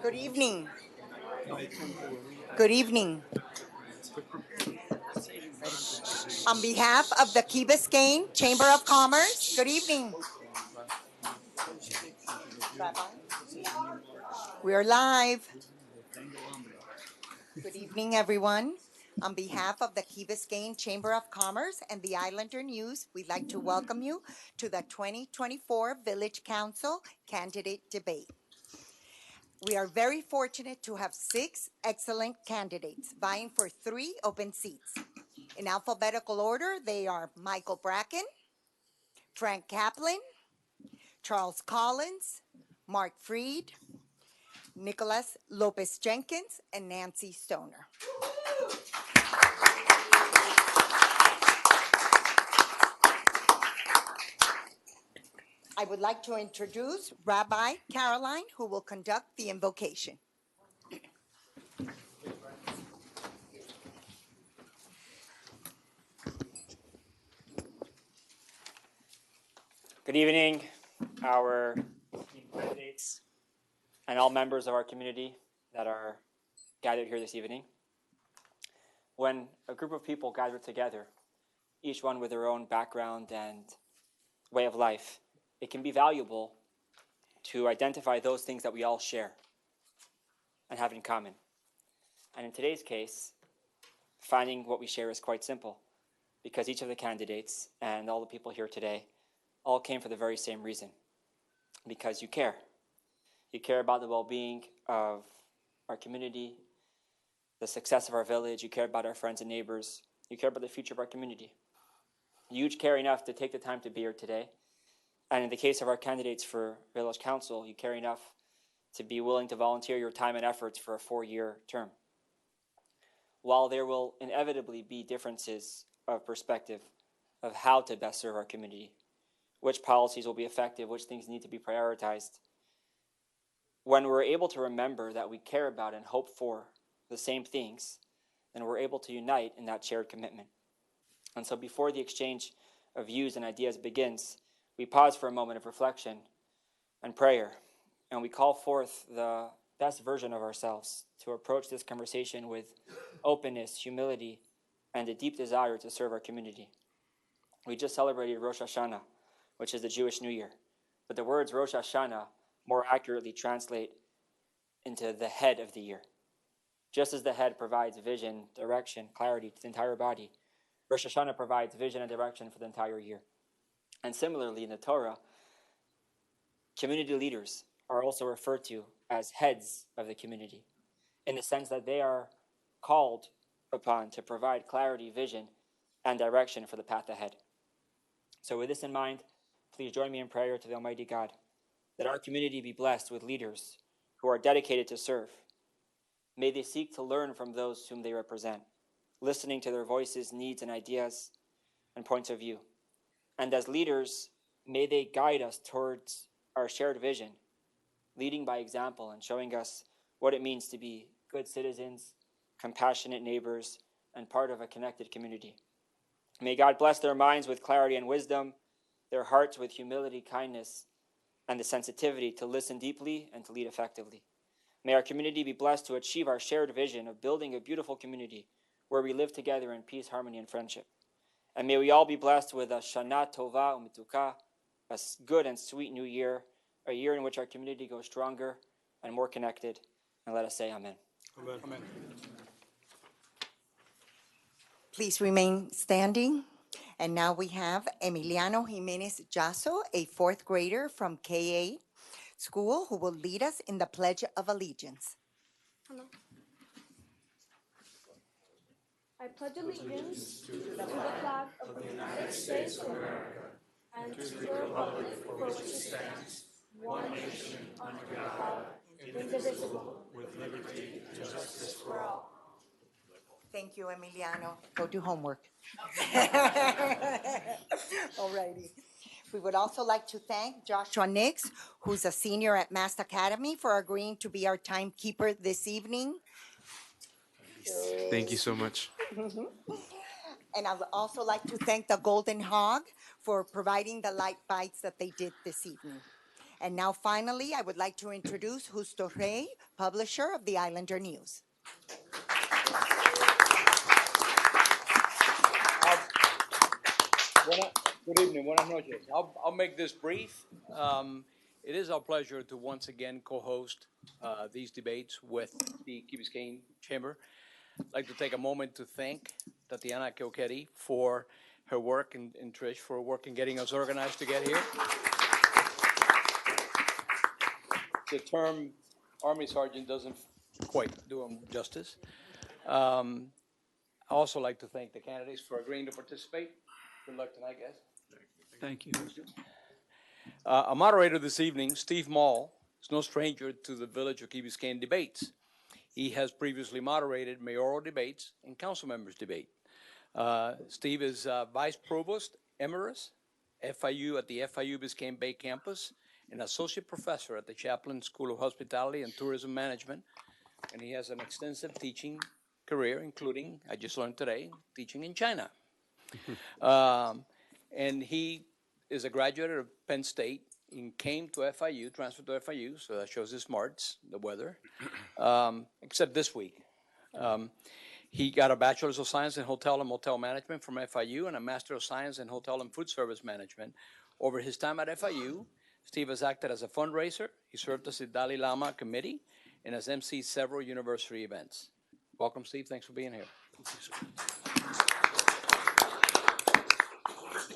Good evening. Good evening. On behalf of the Key Biscayne Chamber of Commerce, good evening. We're live. Good evening, everyone. On behalf of the Key Biscayne Chamber of Commerce and the Islander News, we'd like to welcome you to the 2024 Village Council Candidate Debate. We are very fortunate to have 6 excellent candidates vying for 3 open seats. In alphabetical order, they are Michael Bracken, Frank Kaplan, Charles Collins, Mark Freed, Nicholas Lopez Jenkins, and Nancy Stoner. I would like to introduce Rabbi Caroline, who will conduct the invocation. Good evening, our candidates and all members of our community that are gathered here this evening. When a group of people gather together, each one with their own background and way of life, it can be valuable to identify those things that we all share and have in common. And in today's case, finding what we share is quite simple, because each of the candidates and all the people here today all came for the very same reason, because you care. You care about the well-being of our community, the success of our village. You care about our friends and neighbors. You care about the future of our community. You each care enough to take the time to be here today. And in the case of our candidates for Village Council, you care enough to be willing to volunteer your time and efforts for a 4-year term. While there will inevitably be differences of perspective of how to best serve our community, which policies will be effective, which things need to be prioritized, when we're able to remember that we care about and hope for the same things, then we're able to unite in that shared commitment. And so before the exchange of views and ideas begins, we pause for a moment of reflection and prayer, and we call forth the best version of ourselves to approach this conversation with openness, humility, and a deep desire to serve our community. We just celebrated Rosh Hashanah, which is the Jewish New Year. But the words Rosh Hashanah more accurately translate into the head of the year. Just as the head provides vision, direction, clarity to the entire body, Rosh Hashanah provides vision and direction for the entire year. And similarly, in the Torah, community leaders are also referred to as heads of the community, in the sense that they are called upon to provide clarity, vision, and direction for the path ahead. So with this in mind, please join me in prayer to the Almighty God, that our community be blessed with leaders who are dedicated to serve. May they seek to learn from those whom they represent, listening to their voices, needs, and ideas and points of view. And as leaders, may they guide us towards our shared vision, leading by example and showing us what it means to be good citizens, compassionate neighbors, and part of a connected community. May God bless their minds with clarity and wisdom, their hearts with humility, kindness, and the sensitivity to listen deeply and to lead effectively. May our community be blessed to achieve our shared vision of building a beautiful community where we live together in peace, harmony, and friendship. And may we all be blessed with a Shana Tova Umituka, a good and sweet new year, a year in which our community goes stronger and more connected. And let us say amen. Amen. Amen. Please remain standing. And now we have Emiliano Jimenez Jasso, a 4th grader from KA School, who will lead us in the Pledge of Allegiance. Hello. I pledge allegiance to the flag of the United States of America and to the republic for which it stands, one nation under God, indivisible, with liberty and justice for all. Thank you, Emiliano. Go do homework. Alrighty. We would also like to thank Joshua Nix, who's a senior at Mast Academy, for agreeing to be our timekeeper this evening. Thank you so much. And I would also like to thank the Golden Hog for providing the light bites that they did this evening. And now finally, I would like to introduce Justo Rey, publisher of the Islander News. Good evening, buenas noches. I'll make this brief. It is our pleasure to once again co-host these debates with the Key Biscayne Chamber. I'd like to take a moment to thank Tatiana Kilketty for her work and Trish for work in getting us organized to get here. The term Army Sergeant doesn't quite do them justice. I also like to thank the candidates for agreeing to participate. Good luck tonight, guys. Thank you. A moderator this evening, Steve Mall, is no stranger to the Village of Key Biscayne debates. He has previously moderated mayoral debates and council members debate. Steve is Vice Provost Emeritus, FIU at the FIU Biscayne Bay campus, and Associate Professor at the Chaplin School of Hospitality and Tourism Management. And he has an extensive teaching career, including, I just learned today, teaching in China. And he is a graduate of Penn State and came to FIU, transferred to FIU, so that shows his smarts, the weather, except this week. He got a Bachelor's of Science in Hotel and Motel Management from FIU and a Master of Science in Hotel and Food Service Management. Over his time at FIU, Steve has acted as a fundraiser. He served as the Dalai Lama Committee and has emceed several university events. Welcome, Steve. Thanks for being here.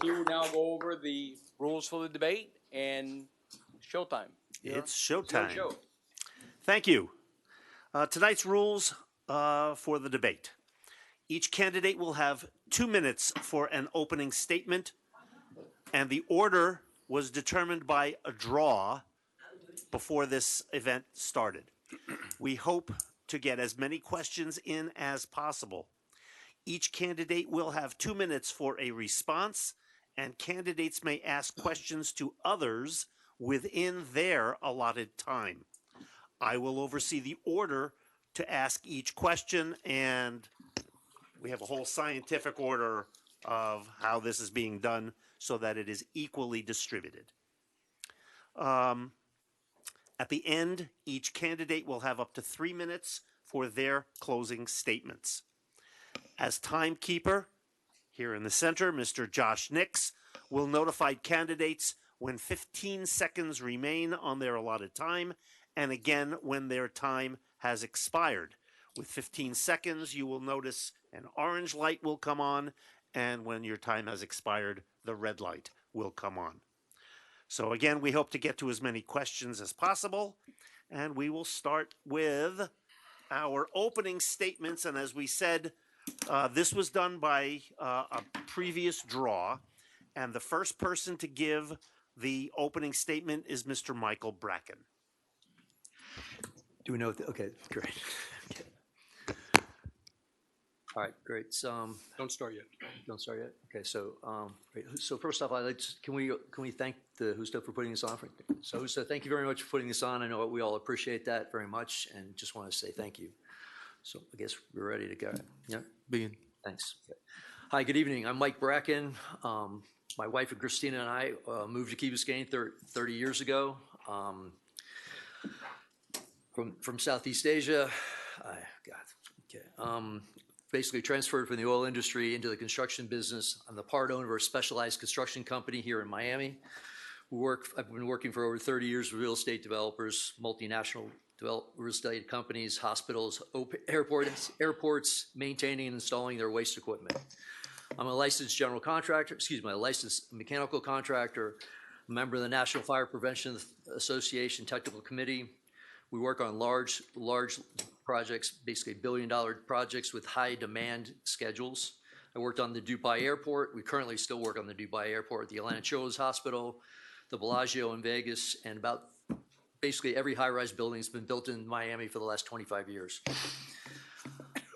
He will now go over the rules for the debate and showtime. It's It's your showtime. show. Thank you. Tonight's rules for the debate. Each candidate will have 2 minutes for an opening statement, and the order was determined by a draw before this event started. We hope to get as many questions in as possible. Each candidate will have 2 minutes for a response, and candidates may ask questions to others within their allotted time. I will oversee the order to ask each question, and we have a whole scientific order of how this is being done so that it is equally distributed. At the end, each candidate will have up to 3 minutes for their closing statements. As timekeeper, here in the center, Mr. Josh Nix will notify candidates when 15 seconds remain on their allotted time, and again when their time has expired. With 15 seconds, you will notice an orange light will come on, and when your time has expired, the red light will come on. So again, we hope to get to as many questions as possible, and we will start with our opening statements. And as we said, this was done by a previous draw, and the first person to give the opening statement is Mr. Michael Bracken. Do we know? Okay, great. Okay. All right, great. Don't start yet. Don't start yet. Okay, so great. So first off, I'd like to, can we thank the Justo for putting this on? So Justo, thank you very much for putting this on. I know we all appreciate that very much, and just want to say thank you. So I guess we're ready to go. Yeah, begin. Thanks. Okay. Hi, good evening. I'm Mike Bracken. My wife and Christina and I moved to Key Biscayne 30 years ago. From Southeast Asia. Basically transferred from the oil industry into the construction business. I'm the part owner of a specialized construction company here in Miami. I've been working for over 30 years with real estate developers, multinational real estate companies, hospitals, airports, maintaining and installing their waste equipment. I'm a licensed general contractor, a licensed mechanical contractor, a member of the National Fire Prevention Association Technical Committee. We work on large projects, basically billion-dollar projects with high demand schedules. I worked on the Dubai Airport. We currently still work on the Dubai Airport, the Atlantic Children's Hospital, the Bellagio in Vegas, and about basically every high-rise building has been built in Miami for the last 25 years.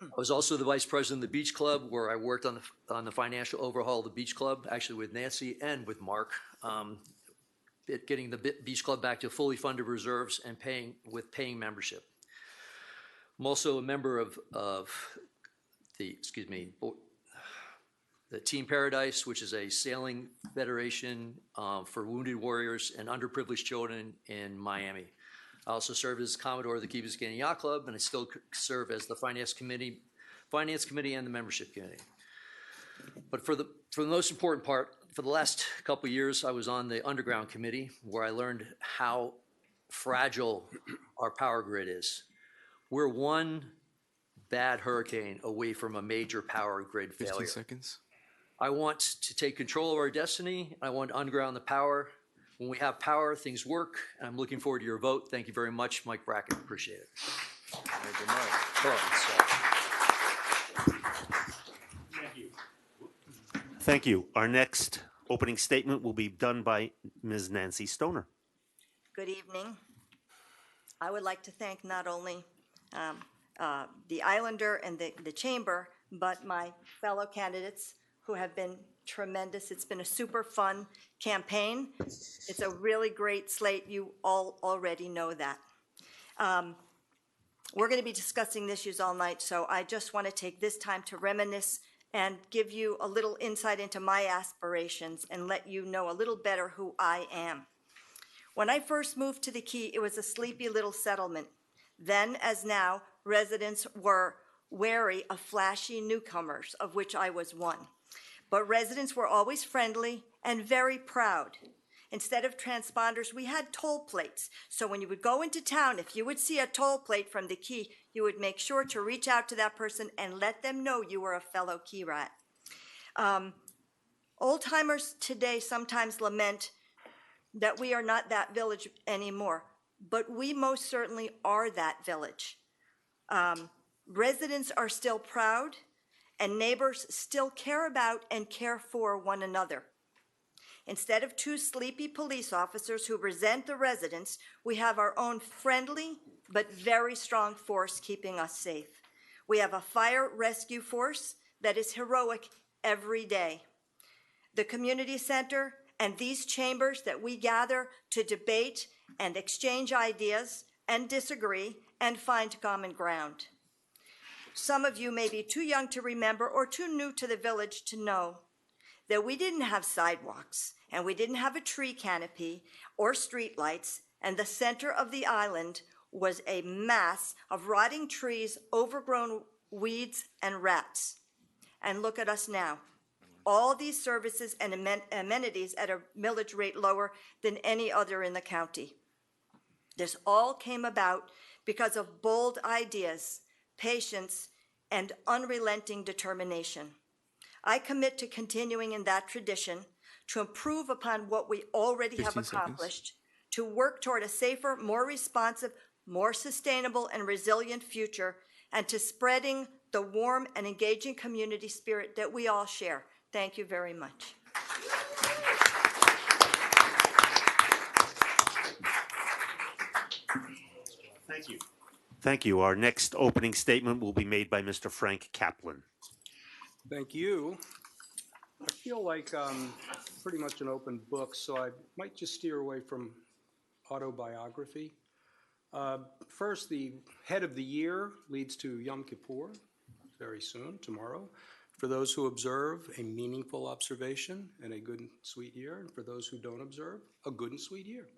I was also the vice president of the Beach Club, where I worked on the financial overhaul of the Beach Club, actually with Nancy and with Mark, getting the Beach Club back to fully funded reserves and paying membership. I'm also a member of the, the Team Paradise, which is a sailing federation for wounded warriors and underprivileged children in Miami. I also served as Commodore of the Key Biscayne Yacht Club, and I still serve as the Finance Committee and the Membership Committee. But for the most important part, for the last couple of years, I was on the Underground Committee, where I learned how fragile our power grid is. We're one bad hurricane away from a major power grid 15 failure. seconds. I want to take control of our destiny. I want to underground the power. When we have power, things work. And I'm looking forward to your vote. Thank you very much, Mike Brackett. Appreciate it. Thank you, Mike. Thank you. Our next opening statement will be done by Ms. Nancy Stoner. Good evening. I would like to thank not only the Islander and the Chamber, but my fellow candidates who have been tremendous. It's been a super fun campaign. It's a really great slate. You all already know that. We're going to be discussing issues all night, so I just want to take this time to reminisce and give you a little insight into my aspirations and let you know a little better who I am. When I first moved to the Key, it was a sleepy little settlement. Then, as now, residents were wary of flashy newcomers, of which I was one. But residents were always friendly and very proud. Instead of transponders, we had toll plates. So when you would go into town, if you would see a toll plate from the Key, you would make sure to reach out to that person and let them know you were a fellow Key rat. Old-timers today sometimes lament that we are not that village anymore, but we most certainly are that village. Residents are still proud, and neighbors still care about and care for one another. Instead of two sleepy police officers who resent the residents, we have our own friendly but very strong force keeping us safe. We have a fire rescue force that is heroic every day. The community center and these chambers that we gather to debate and exchange ideas and disagree and find common ground. Some of you may be too young to remember or too new to the village to know that we didn't have sidewalks and we didn't have a tree canopy or street lights, and the center of the island was a mass of rotting trees, overgrown weeds, and rats. And look at us now. All these services and amenities at a millage rate lower than any other in the county. This all came about because of bold ideas, patience, and unrelenting determination. I commit to continuing in that tradition, to improve upon what we already have 15 seconds. accomplished, to work toward a safer, more responsive, more sustainable, and resilient future, and to spreading the warm and engaging community spirit that we all share. Thank you very much. Thank you. Thank you. Our next opening statement will be made by Mr. Frank Kaplan. Thank you. I feel like I'm pretty much an open book, so I might just steer away from autobiography. First, the head of the year leads to Yom Kippur, very soon, tomorrow. For those who observe, a meaningful observation and a good and sweet year. And for those who don't observe, a good and sweet year.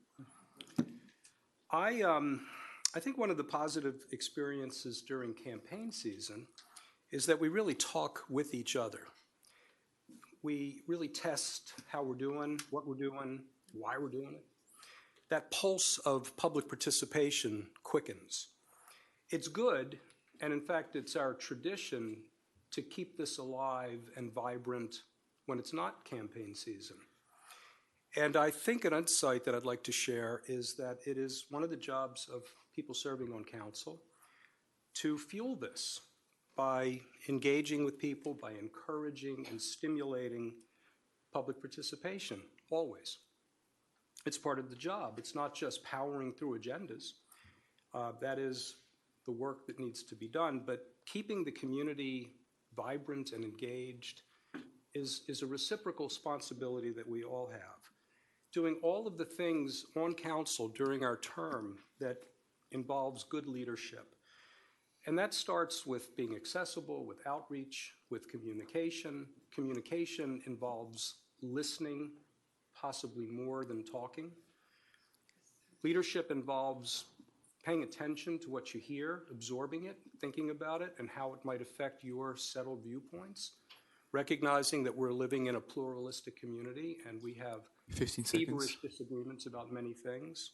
I think one of the positive experiences during campaign season is that we really talk with each other. We really test how we're doing, what we're doing, why we're doing it. That pulse of public participation quickens. It's good, and in fact, it's our tradition to keep this alive and vibrant when it's not campaign season. And I think an insight that I'd like to share is that it is one of the jobs of people serving on council to fuel this by engaging with people, by encouraging and stimulating public participation, always. It's part of the job. It's not just powering through agendas. That is the work that needs to be done, but keeping the community vibrant and engaged is a reciprocal responsibility that we all have. Doing all of the things on council during our term that involves good leadership, And that starts with being accessible, with outreach, with communication. Communication involves listening, possibly more than talking. Leadership involves paying attention to what you hear, absorbing it, thinking about it, and how it might affect your settled viewpoints. Recognizing that we're living in a pluralistic community and we have 15 feverish seconds. disagreements about many things.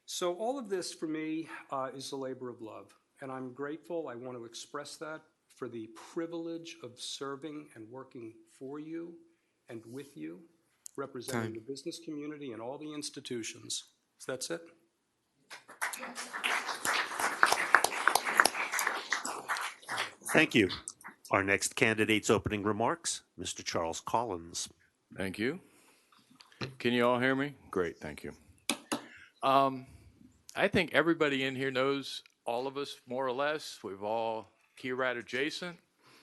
So all of this for me is a labor of love, and I'm grateful. I want to express that for the privilege of serving and working for you and with you, representing Time. the business community and all the institutions. So that's it. Thank you. Our next candidate's opening remarks, Mr. Charles Collins. Thank you. Can you all hear me? Great, thank you. I think everybody in here knows all of us more or less. We've all Key Rat adjacent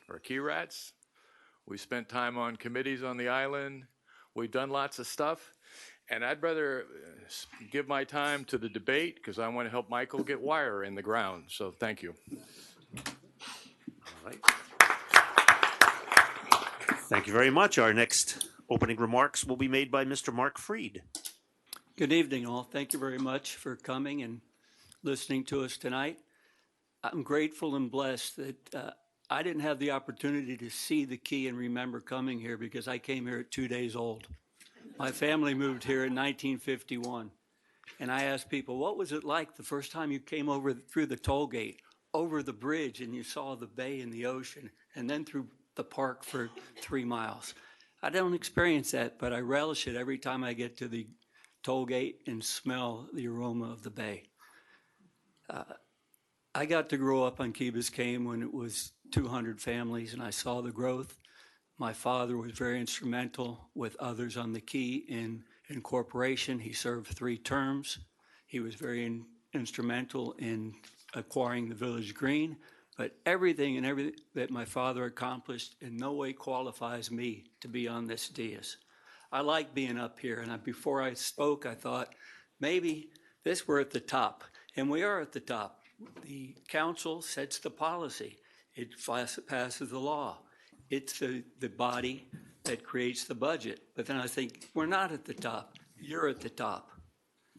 or Key Rats. We spent time on committees on the island. We've done lots of stuff. And I'd rather give my time to the debate because I want to help Michael get wire in the ground. So thank you. All right. Thank you very much. Our next opening remarks will be made by Mr. Mark Freed. Good evening, all. Thank you very much for coming and listening to us tonight. I'm grateful and blessed that I didn't have the opportunity to see the key and remember coming here because I came here at 2 days old. My family moved here in 1951, and I asked people, what was it like the first time you came over through the toll gate, over the bridge, and you saw the bay and the ocean, and then through the park for 3 miles? I don't experience that, but I relish it every time I get to the toll gate and smell the aroma of the bay. I got to grow up on Key Biscayne when it was 200 families, and I saw the growth. My father was very instrumental with others on the Key in incorporation. He served 3 terms. He was very instrumental in acquiring the village green, but everything that my father accomplished in no way qualifies me to be on this dais. I like being up here, and before I spoke, I thought maybe we're at the top, and we are at the top. The council sets the policy. It passes the law. It's the body that creates the budget. But then I think, we're not at the top. You're at the top.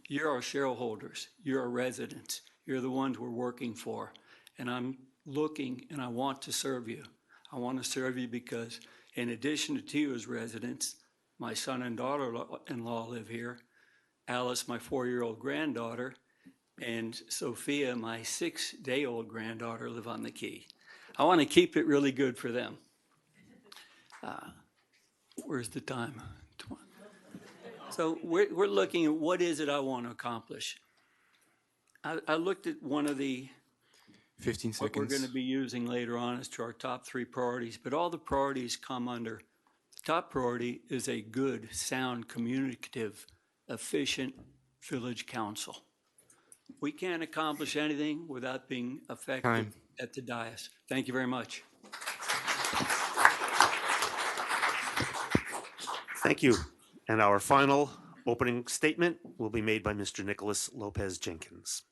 You're our shareholders. You're our residents. You're the ones we're working for. And I'm looking and I want to serve you. I want to serve you because in addition to you as residents, my son and daughter-in-law live here. Alice, my 4-year-old granddaughter, and Sophia, my 6-day-old granddaughter, live on the Key. I want to keep it really good for them. Where's the time? So we're looking at what is it I want to accomplish. I looked at one of the 15 what we're seconds. going to be using later on as to our top 3 priorities, but all the priorities come under. The top priority is a good, sound, communicative, efficient village council. We can't accomplish anything without being effective Time. at the dais. Thank you very much. Thank you. And our final opening statement will be made by Mr. Nicholas Lopez Jenkins.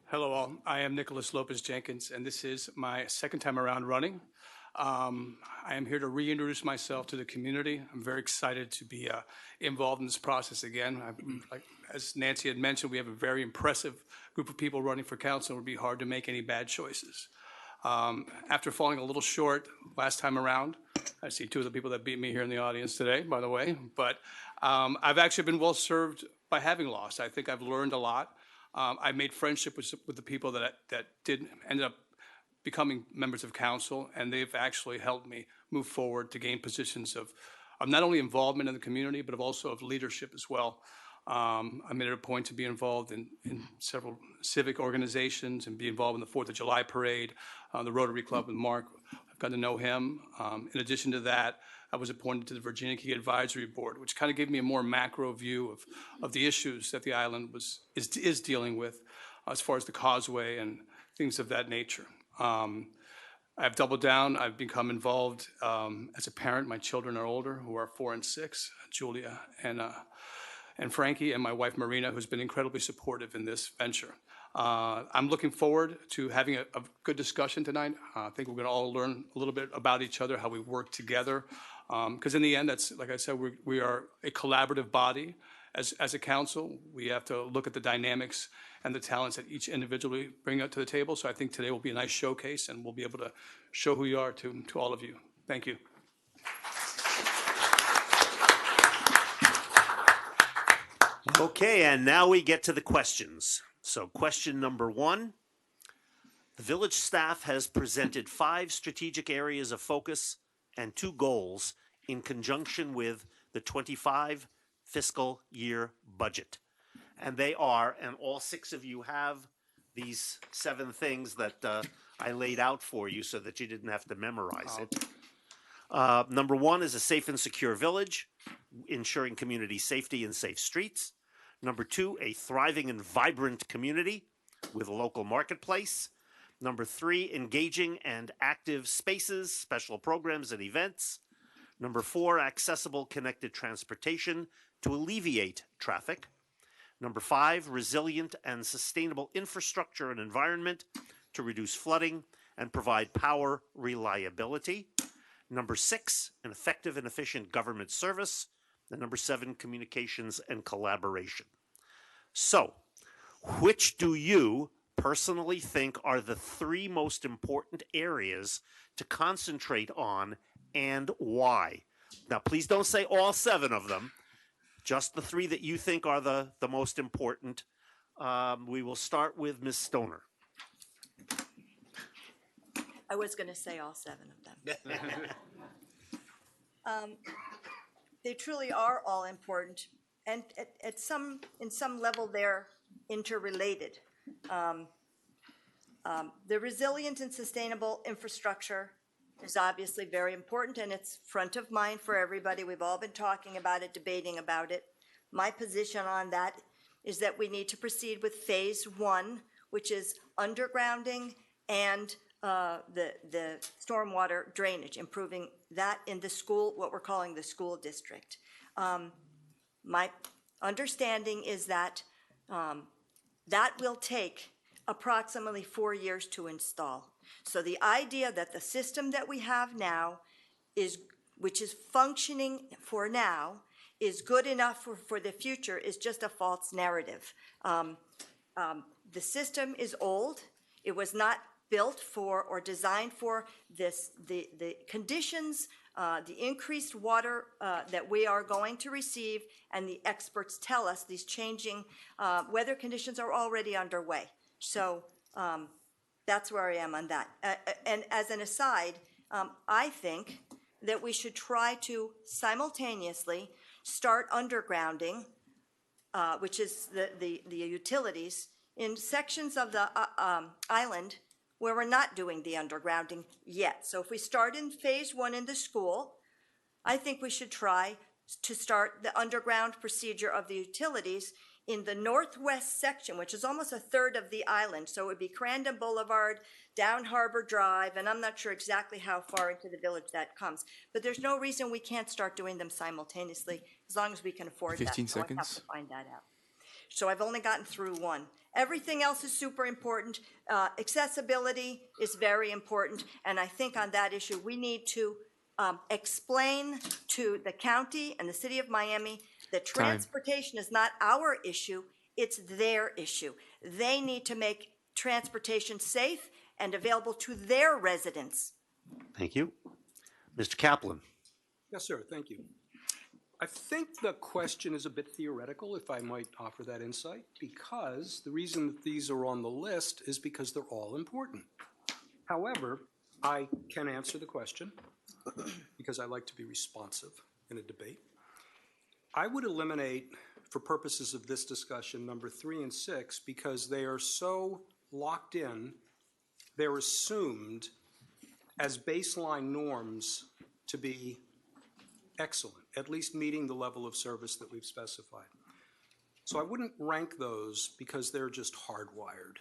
Hello all, I am Nicholas Lopez Jenkins, and this is my second time around running. I am here to reintroduce myself to the community. I'm very excited to be involved in this process again. As Nancy had mentioned, we have a very impressive group of people running for council. It would be hard to make any bad choices. After falling a little short last time around, I see 2 of the people that beat me here in the audience today, by the way, but I've actually been well served by having lost. I think I've learned a lot. I made friendship with the people that ended up becoming members of council, and they've actually helped me move forward to gain positions of not only involvement in the community, but also of leadership as well. I made it a point to be involved in several civic organizations and be involved in the 4th of July parade, the Rotary Club with Mark. I've got to know him. In addition to that, I was appointed to the Virginia Key Advisory Board, which kind of gave me a more macro view of the issues that the island is dealing with as far as the causeway and things of that nature. I've doubled down. I've become involved as a parent. My children are older, who are 4 and 6, Julia and Frankie, and my wife Marina, who's been incredibly supportive in this venture. I'm looking forward to having a good discussion tonight. I think we're going to all learn a little bit about each other, how we work together. Because in the end, that's, like I said, we are a collaborative body. As a council, we have to look at the dynamics and the talents that each individually bring up to the table. So I think today will be a nice showcase, and we'll be able to show who you are to all of you. Thank you. Okay, and now we get to the questions. So question number 1. The village staff has presented 5 strategic areas of focus and 2 goals in conjunction with the 25 fiscal year budget. And they are, and all 6 of you have these 7 things that I laid out for you so that you didn't have to memorize it. Number 1 is a safe and secure village, ensuring community safety and safe streets. Number 2, a thriving and vibrant community with a local marketplace. Number 3, engaging and active spaces, special programs and events. Number 4, accessible connected transportation to alleviate traffic. Number 5, resilient and sustainable infrastructure and environment to reduce flooding and provide power reliability. Number 6, an effective and efficient government service. And number 7, communications and collaboration. So, which do you personally think are the 3 most important areas to concentrate on, and why? Now, please don't say all 7 of them, just the 3 that you think are the most important. We will start with Ms. Stoner. I was going to say all 7 of them. They truly are all important, and in some level they're interrelated. The resilient and sustainable infrastructure is obviously very important, and it's front of mind for everybody. We've all been talking about it, debating about it. My position on that is that we need to proceed with phase 1, which is undergrounding and the stormwater drainage, improving that in the school, what we're calling the school district. My understanding is that that will take approximately 4 years to install. So the idea that the system that we have now which is functioning for now, is good enough for the future is just a false narrative. The system is old. It was not built for or designed for the conditions, the increased water that we are going to receive, and the experts tell us these changing weather conditions are already underway. So that's where I am on that. And as an aside, I think that we should try to simultaneously start undergrounding, which is the utilities, in sections of the island where we're not doing the undergrounding yet. So if we start in phase 1 in the school, I think we should try to start the underground procedure of the utilities in the northwest section, which is almost a third of the island. So it would be Crandon Boulevard, down Harbor Drive, and I'm not sure exactly how far into the village that comes. But there's no reason we can't start doing them simultaneously, as long as we can afford 15 that. So I have seconds. to find that out. So I've only gotten through 1. Everything else is super important. Accessibility is very important, and I think on that issue, we need to explain to the county and the city of Miami that transportation is not our issue, it's their issue. They need to make transportation safe and available to their residents. Thank you. Mr. Kaplan. Yes, sir, thank you. I think the question is a bit theoretical, if I might offer that insight, because the reason that these are on the list is because they're all important. However, I can answer the question because I like to be responsive in a debate. I would eliminate, for purposes of this discussion, number 3 and 6 because they are so locked in, they're assumed as baseline norms to be excellent, at least meeting the level of service that we've specified. So I wouldn't rank those because they're just hardwired.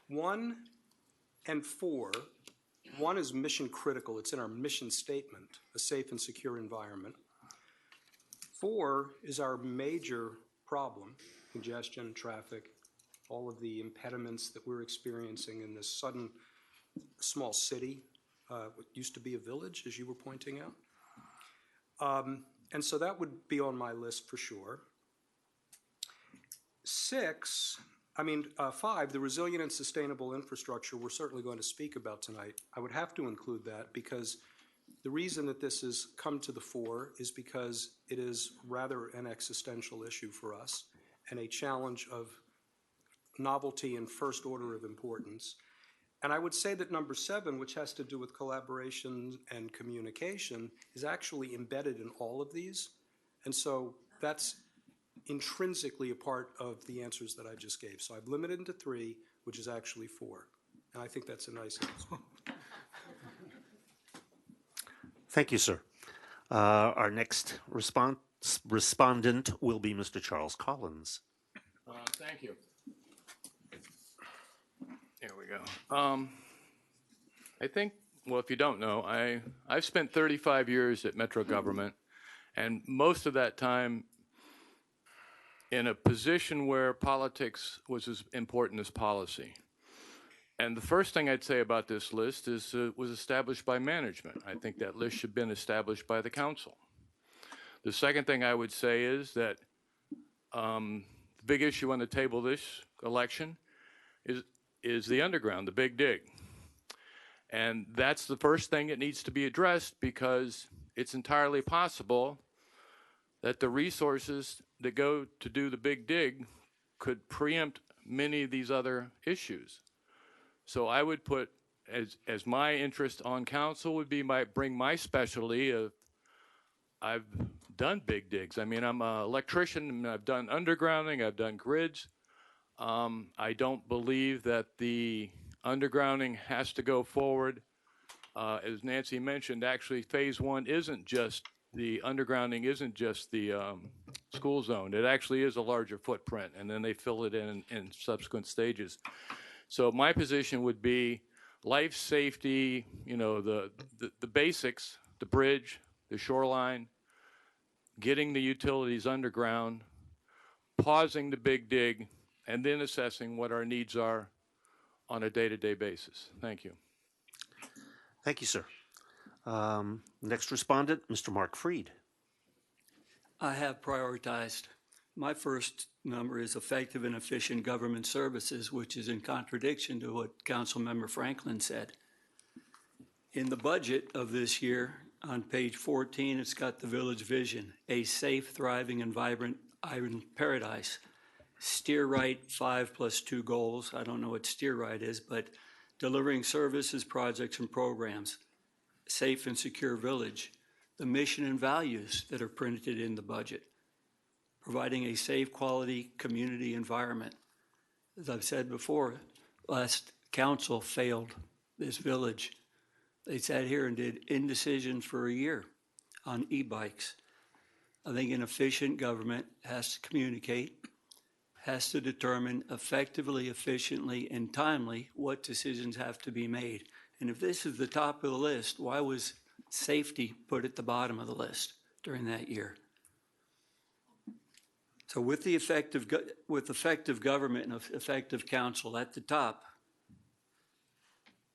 1 and 4, 1 is mission critical. It's in our mission statement, a safe and secure environment. 4 is our major problem, congestion, traffic, all of the impediments that we're experiencing in this sudden small city, what used to be a village, as you were pointing out. And so that would be on my list for sure. 5, the resilient and sustainable infrastructure we're certainly going to speak about tonight. I would have to include that because the reason that this has come to the fore is because it is rather an existential issue for us and a challenge of novelty and first order of importance. And I would say that number 7, which has to do with collaboration and communication, is actually embedded in all of these. And so that's intrinsically a part of the answers that I just gave. So I've limited it to 3, which is actually 4. And I think that's a nice answer. Thank you, sir. Our next respondent will be Mr. Charles Collins. Thank you. There we go. I think, well, if you don't know, I've spent 35 years at Metro government, and most of that time in a position where politics was as important as policy. And the first thing I'd say about this list is it was established by management. I think that list should have been established by the council. The second thing I would say is that the big issue on the table this election is the underground, the big dig. And that's the first thing that needs to be addressed because it's entirely possible that the resources that go to do the big dig could preempt many of these other issues. So I would put, as my interest on council would be bring my specialty of, I've done big digs. I mean, I'm an electrician, and I've done undergrounding, I've done grids. I don't believe that the undergrounding has to go forward. As Nancy mentioned, actually phase 1 isn't just the undergrounding isn't just the school zone. It actually is a larger footprint, and then they fill it in subsequent stages. So my position would be life safety, you know, the basics, the bridge, the shoreline, getting the utilities underground, pausing the big dig, and then assessing what our needs are on a day-to-day basis. Thank you. Thank you, sir. Next respondent, Mr. Mark Freed. I have prioritized. My first number is effective and efficient government services, which is in contradiction to what Councilmember Franklin said. In the budget of this year, on page 14, it's got the village vision, a safe, thriving, and vibrant island paradise. Steer right, 5 + 2 goals. I don't know what steer right is, but delivering services, projects, and programs. Safe and secure village. The mission and values that are printed in the budget. Providing a safe, quality community environment. As I've said before, last council failed this village. They sat here and did indecision for a year on e-bikes. I think an efficient government has to communicate, has to determine effectively, efficiently, and timely what decisions have to be made. And if this is the top of the list, why was safety put at the bottom of the list during that year? So with the effective government and effective council at the top,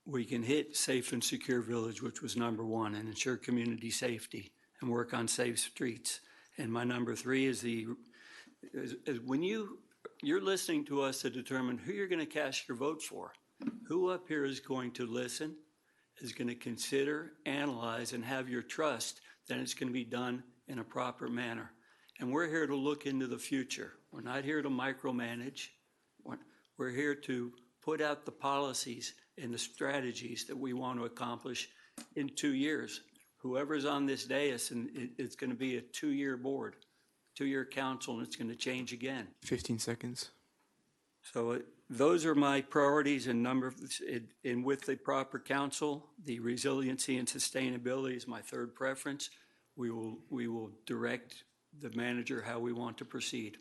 we can hit safe and secure village, which was number 1, and ensure community safety and work on safe streets. And my number 3 is when you're listening to us to determine who you're going to cast your vote for. Who up here is going to listen, is going to consider, analyze, and have your trust that it's going to be done in a proper manner. And we're here to look into the future. We're not here to micromanage. We're here to put out the policies and the strategies that we want to accomplish in 2 years. Whoever's on this dais, and it's going to be a 2-year board, 2-year council, and it's going to change again. 15 seconds. So those are my priorities and and with the proper council, the resiliency and sustainability is my 3rd preference. We will direct the manager how we want to proceed.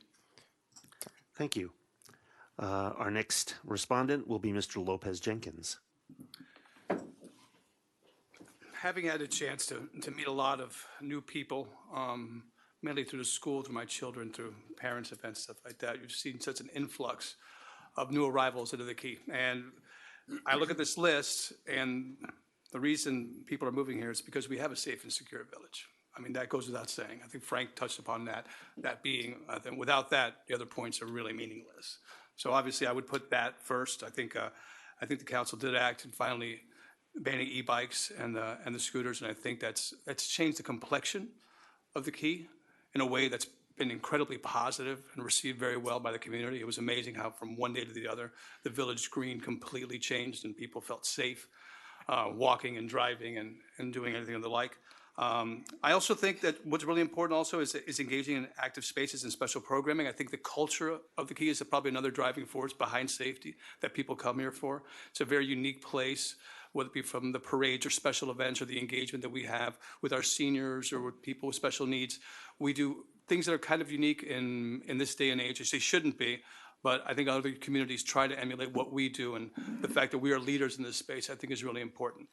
Thank you. Our next respondent will be Mr. Lopez Jenkins. Having had a chance to meet a lot of new people, mainly through the school, through my children, through parents' events, stuff like that, you've seen such an influx of new arrivals into the Key. And I look at this list, and the reason people are moving here is because we have a safe and secure village. I mean, that goes without saying. I think Frank touched upon that. That being, I think without that, the other points are really meaningless. So obviously, I would put that first. I think the council did act in finally banning e-bikes and the scooters, and I think that's changed the complexion of the Key in a way that's been incredibly positive and received very well by the community. It was amazing how from one day to the other, the village green completely changed and people felt safe walking and driving and doing anything of the like. I also think that what's really important also is engaging in active spaces and special programming. I think the culture of the Key is probably another driving force behind safety that people come here for. It's a very unique place, whether it be from the parades or special events or the engagement that we have with our seniors or with people with special needs. We do things that are kind of unique in this day and age, which they shouldn't be, but I think other communities try to emulate what we do, and the fact that we are leaders in this space, I think, is really important.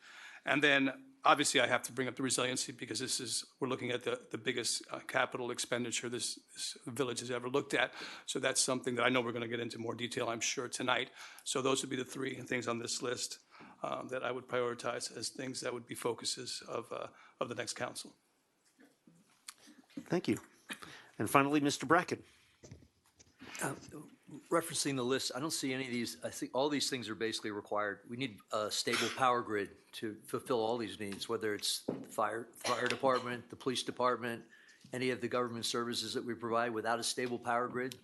And then, obviously, I have to bring up the resiliency because we're looking at the biggest capital expenditure this village has ever looked at. So that's something that I know we're going to get into more detail, I'm sure, tonight. So those would be the three things on this list that I would prioritize as things that would be focuses of the next council. Thank you. And finally, Mr. Bracken. Referencing the list, I don't see any of these. I think all these things are basically required. We need a stable power grid to fulfill all these needs, whether it's the fire department, the police department, any of the government services that we provide. Without a stable power grid,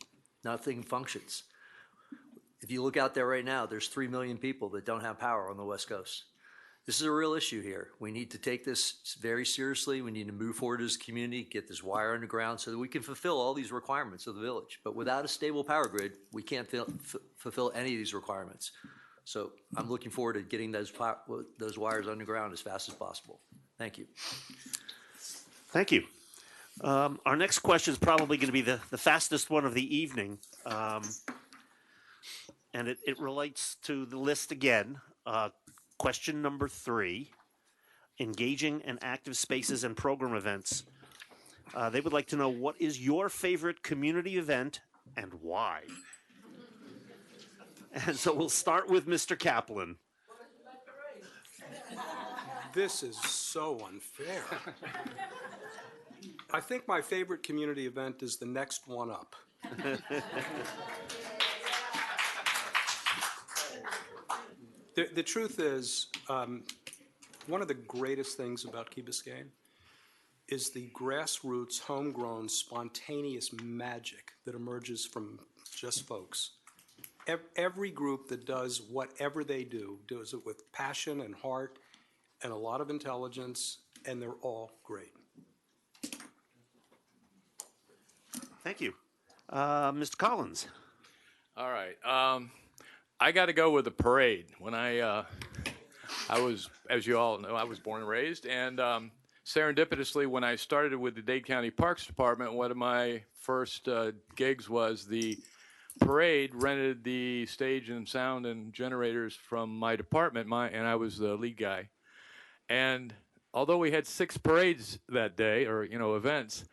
nothing functions. If you look out there right now, there's 3 million people that don't have power on the West Coast. This is a real issue here. We need to take this very seriously. We need to move forward as a community, get this wire underground so that we can fulfill all these requirements of the village. But without a stable power grid, we can't fulfill any of these requirements. So I'm looking forward to getting those wires underground as fast as possible. Thank you. Thank you. Our next question is probably going to be the fastest one of the evening. And it relates to the list again. Question number 3, engaging in active spaces and program events. They would like to know, what is your favorite community event and why? And so we'll start with Mr. Kaplan. This is so unfair. I think my favorite community event is the next one up. The truth is, one of the greatest things about Key Biscayne is the grassroots, homegrown, spontaneous magic that emerges from just folks. Every group that does whatever they do does it with passion and heart and a lot of intelligence, and they're all great. Thank you. Mr. Collins. All right. I got to go with the parade. When I was, as you all know, I was born and raised, and serendipitously, when I started with the Dade County Parks Department, one of my first gigs was the parade rented the stage and sound and generators from my department, and I was the lead guy. And although we had 6 parades that day, or events,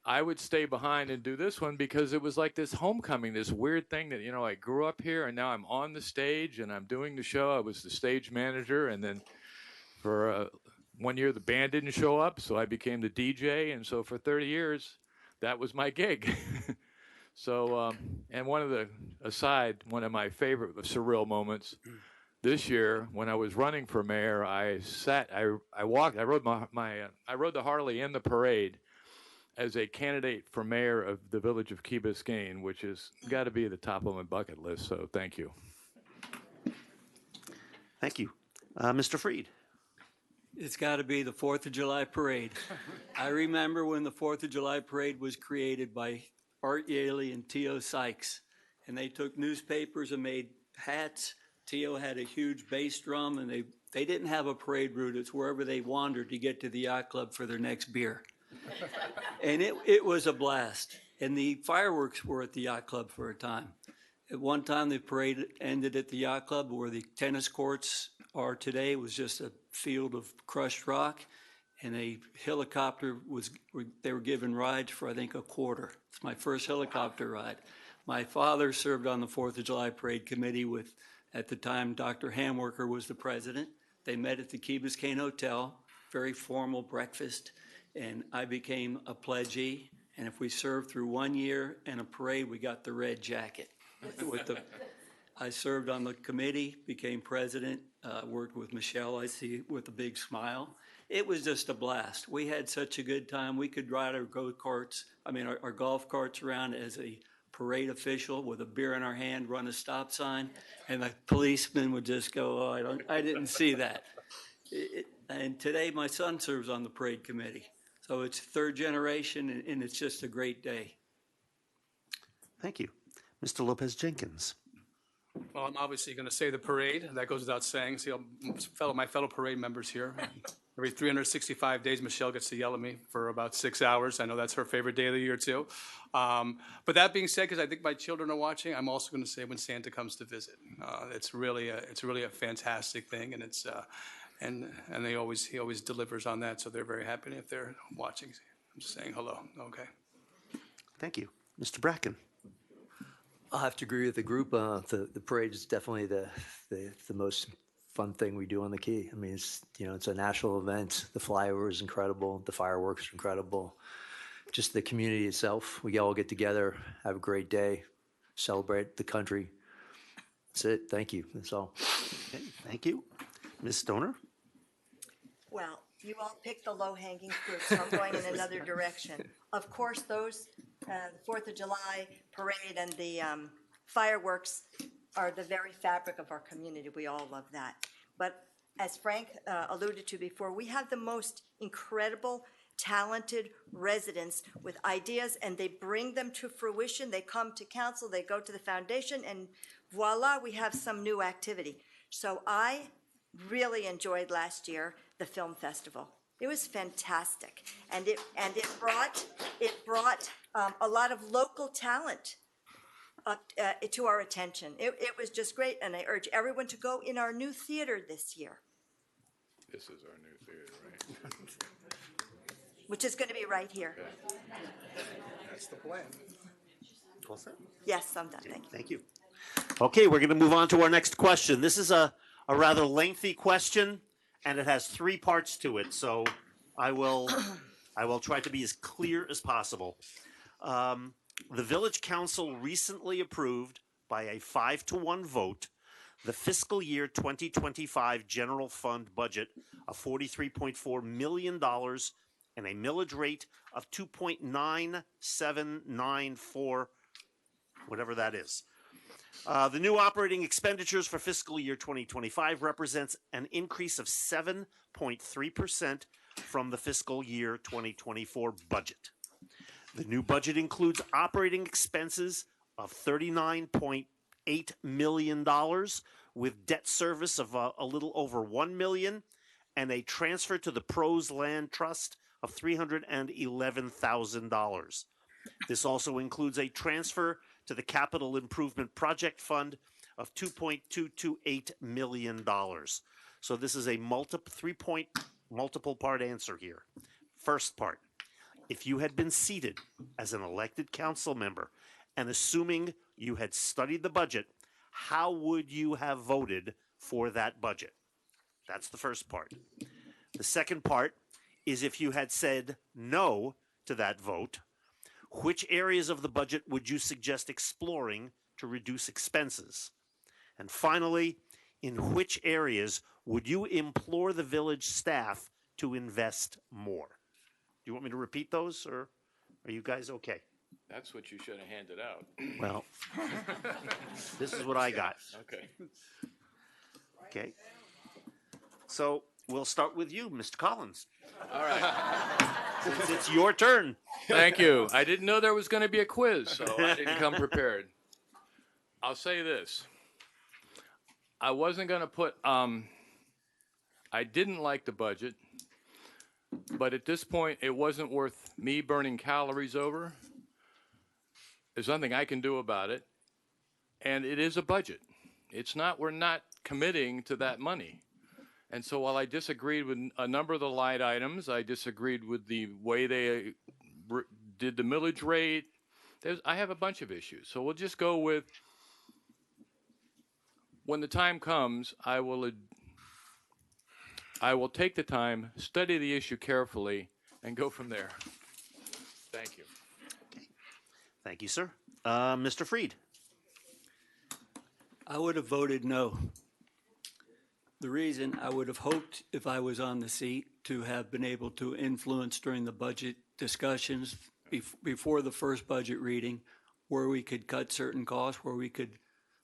I would stay behind and do this one because it was like this homecoming, this weird thing that, I grew up here and now I'm on the stage and I'm doing the show. I was the stage manager, and then for 1 year the band didn't show up, so I became the DJ, and so for 30 years that was my gig. So, and one of my favorite surreal moments this year when I was running for mayor, I rode the Harley in the parade as a candidate for mayor of the village of Key Biscayne, which has got to be at the top of my bucket list, so thank you. Thank you. Mr. Freed. It's got to be the 4th of July parade. I remember when the 4th of July parade was created by Art Yaley and T.O. Sykes, and they took newspapers and made hats. T.O. had a huge bass drum, and they didn't have a parade route. It's wherever they wandered to get to the yacht club for their next beer. And it was a blast. And the fireworks were at the yacht club for a time. At one time, the parade ended at the yacht club where the tennis courts are today. It was just a field of crushed rock. And a helicopter they were given rides for, I think, $25. It's my first helicopter ride. My father served on the 4th of July Parade Committee with, at the time, Dr. Hamworker was the president. They met at the Key Biscayne Hotel, very formal breakfast, and I became a pledgee. And if we served through 1 year and a parade, we got the red jacket. I served on the committee, became president, worked with Michelle, I see, with a big smile. It was just a blast. We had such a good time. We could ride our go-karts, our golf carts around as a parade official with a beer in our hand, run a stop sign, and the policeman would just go, oh, I didn't see that. And today my son serves on the parade committee. So it's third generation, and it's just a great day. Thank you. Mr. Lopez Jenkins. Well, I'm obviously going to say the parade. That goes without saying. See, my fellow parade members here. Every 365 days, Michelle gets to yell at me for about 6 hours. I know that's her favorite day of the year, too. But that being said, because I think my children are watching, I'm also going to say when Santa comes to visit. It's really a fantastic thing, and it's and he always delivers on that. So they're very happy if they're watching. I'm just saying hello. Okay. Thank you. Mr. Bracken. I'll have to agree with the group. The parade is definitely the most fun thing we do on the Key. I mean, it's a national event. The flyover is incredible. The fireworks are incredible. Just the community itself. We all get together, have a great day, celebrate the country. That's it. Thank you. That's all. Okay, thank you. Ms. Stoner? Well, you all picked the low-hanging fruit, so I'm going in another direction. Of course, those, the 4th of July parade and the fireworks are the very fabric of our community. We all love that. But as Frank alluded to before, we have the most incredible, talented residents with ideas, and they bring them to fruition. They come to council, they go to the foundation, and voila, we have some new activity. So I really enjoyed last year the film festival. It was fantastic, and it brought a lot of local talent up to our attention. It was just great, and I urge everyone to go in our new theater this year. This is our new theater, right? Which is going to be right here. That's the plan. All set? Yes, I'm done. Thank you. Thank you. Okay, we're going to move on to our next question. This is a rather lengthy question, and it has 3 parts to it. So I will try to be as clear as possible. The Village Council recently approved by a 5-to-1 vote the fiscal year 2025 general fund budget of $43.4 million and a millage rate of 2.9794, whatever that is. The new operating expenditures for fiscal year 2025 represents an increase of 7.3% from the fiscal year 2024 budget. The new budget includes operating expenses of $39.8 million with debt service of a little over $1 million and a transfer to the Pros Land Trust of $311,000. This also includes a transfer to the Capital Improvement Project Fund of $2.228 million. So this is a multiple part answer here. First part, if you had been seated as an elected council member and assuming you had studied the budget, how would you have voted for that budget? That's the first part. The second part is if you had said no to that vote, which areas of the budget would you suggest exploring to reduce expenses? And finally, in which areas would you implore the village staff to invest more? Do you want me to repeat those, or are you guys okay? That's what you should have handed out. Well, this is what I got. Okay. Okay. So we'll start with you, Mr. Collins. All right. Since it's your turn. Thank you. I didn't know there was going to be a quiz, so I didn't come prepared. I'll say this. I wasn't going to put, I didn't like the budget, but at this point, it wasn't worth me burning calories over. There's nothing I can do about it, and it is a budget. It's not, we're not committing to that money. And so while I disagreed with a number of the line items, I disagreed with the way they did the millage rate, I have a bunch of issues. So we'll just go with, when the time comes, I will take the time, study the issue carefully, and go from there. Thank you. Thank you, sir. Mr. Freed. I would have voted no. The reason, I would have hoped, if I was on the seat, to have been able to influence during the budget discussions before the first budget reading, where we could cut certain costs, where we could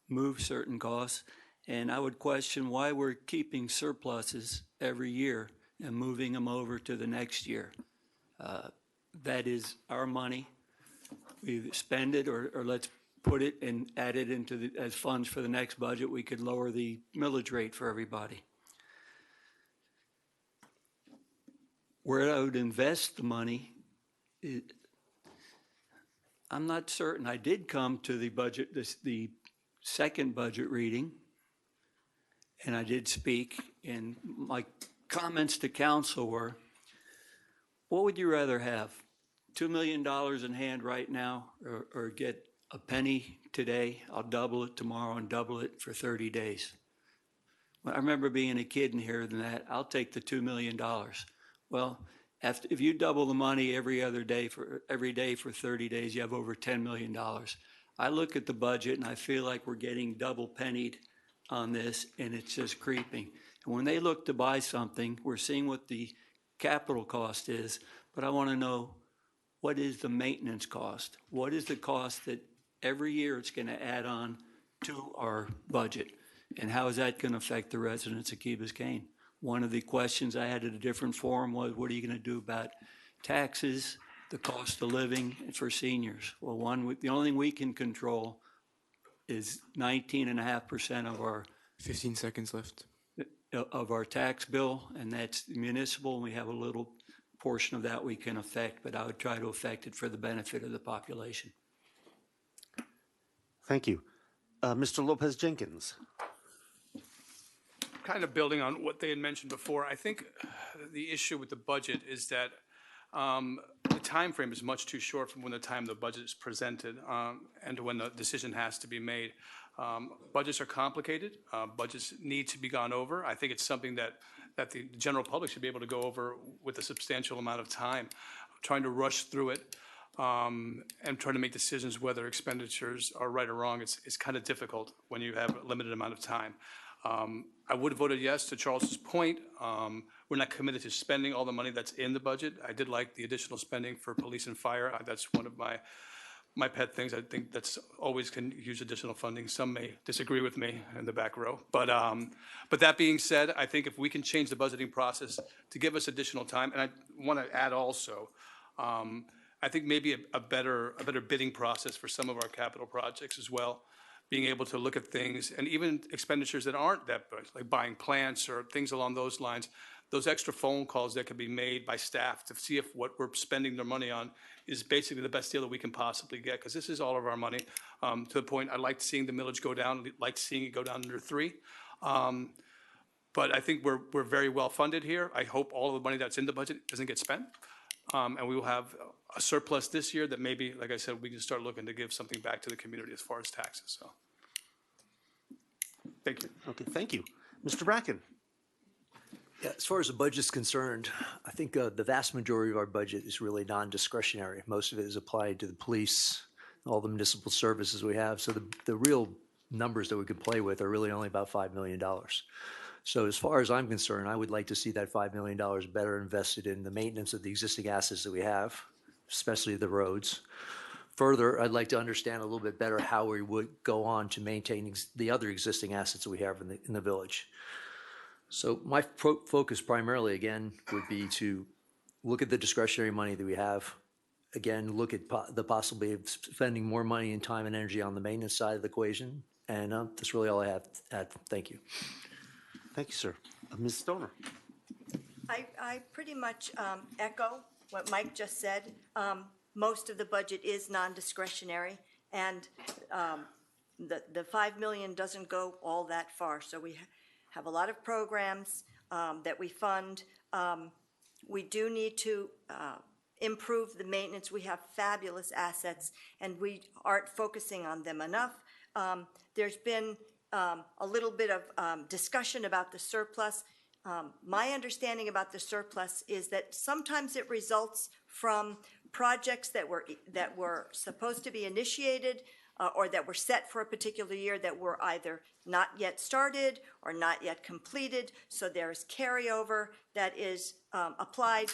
move certain costs. And I would question why we're keeping surpluses every year and moving them over to the next year. That is our money. We spend it, or let's put it and add it into as funds for the next budget. We could lower the millage rate for everybody. Where I would invest the money, I'm not certain. I did come to the budget, the second budget reading, and I did speak, and my comments to council were, what would you rather have? $2 million in hand right now, or get a penny today? I'll double it tomorrow and double it for 30 days. I remember being a kid and hearing that, I'll take the $2 million. Well, if you double the money every day for 30 days, you have over $10 million. I look at the budget and I feel like we're getting double pennied on this, and it's just creeping. And when they look to buy something, we're seeing what the capital cost is, but I want to know, what is the maintenance cost? What is the cost that every year it's going to add on to our budget? And how is that going to affect the residents of Key Biscayne? One of the questions I had at a different forum was, what are you going to do about taxes, the cost of living for seniors? Well, the only thing we can control is 19.5% of our 15 seconds left. Of our tax bill, and that's municipal, and we have a little portion of that we can affect, but I would try to affect it for the benefit of the population. Thank you. Mr. Lopez Jenkins. Kind of building on what they had mentioned before, I think the issue with the budget is that the time frame is much too short from when the time the budget is presented and to when the decision has to be made. Budgets are complicated. Budgets need to be gone over. I think it's something that the general public should be able to go over with a substantial amount of time. Trying to rush through it and trying to make decisions whether expenditures are right or wrong, it's kind of difficult when you have a limited amount of time. I would have voted yes to Charles's point. We're not committed to spending all the money that's in the budget. I did like the additional spending for police and fire. That's one of my pet things. I think that's always can use additional funding. Some may disagree with me in the back row. But that being said, I think if we can change the budgeting process to give us additional time, and I want to add also, I think maybe a better bidding process for some of our capital projects as well. Being able to look at things, and even expenditures that aren't that big, like buying plants or things along those lines, those extra phone calls that can be made by staff to see if what we're spending their money on is basically the best deal that we can possibly get, because this is all of our money. To the point, I liked seeing the millage go down, liked seeing it go down under 3. But I think we're very well funded here. I hope all of the money that's in the budget doesn't get spent. And we will have a surplus this year that maybe, like I said, we can start looking to give something back to the community as far as taxes. So, thank you. Okay, thank you. Mr. Bracken. Yeah, as far as the budget's concerned, I think the vast majority of our budget is really non-discretionary. Most of it is applied to the police, all the municipal services we have. So the real numbers that we can play with are really only about $5 million. So as far as I'm concerned, I would like to see that $5 million better invested in the maintenance of the existing assets that we have, especially the roads. Further, I'd like to understand a little bit better how we would go on to maintaining the other existing assets that we have in the village. So my focus primarily, again, would be to look at the discretionary money that we have. Again, look at the possibility of spending more money and time and energy on the maintenance side of the equation. And that's really all I have to add. Thank you. Thank you, sir. Ms. Stoner. I pretty much echo what Mike just said. Most of the budget is non-discretionary, and the $5 million doesn't go all that far. So we have a lot of programs that we fund. We do need to improve the maintenance. We have fabulous assets, and we aren't focusing on them enough. There's been a little bit of discussion about the surplus. My understanding about the surplus is that sometimes it results from projects that were supposed to be initiated or that were set for a particular year that were either not yet started or not yet completed. So there's carryover that is applied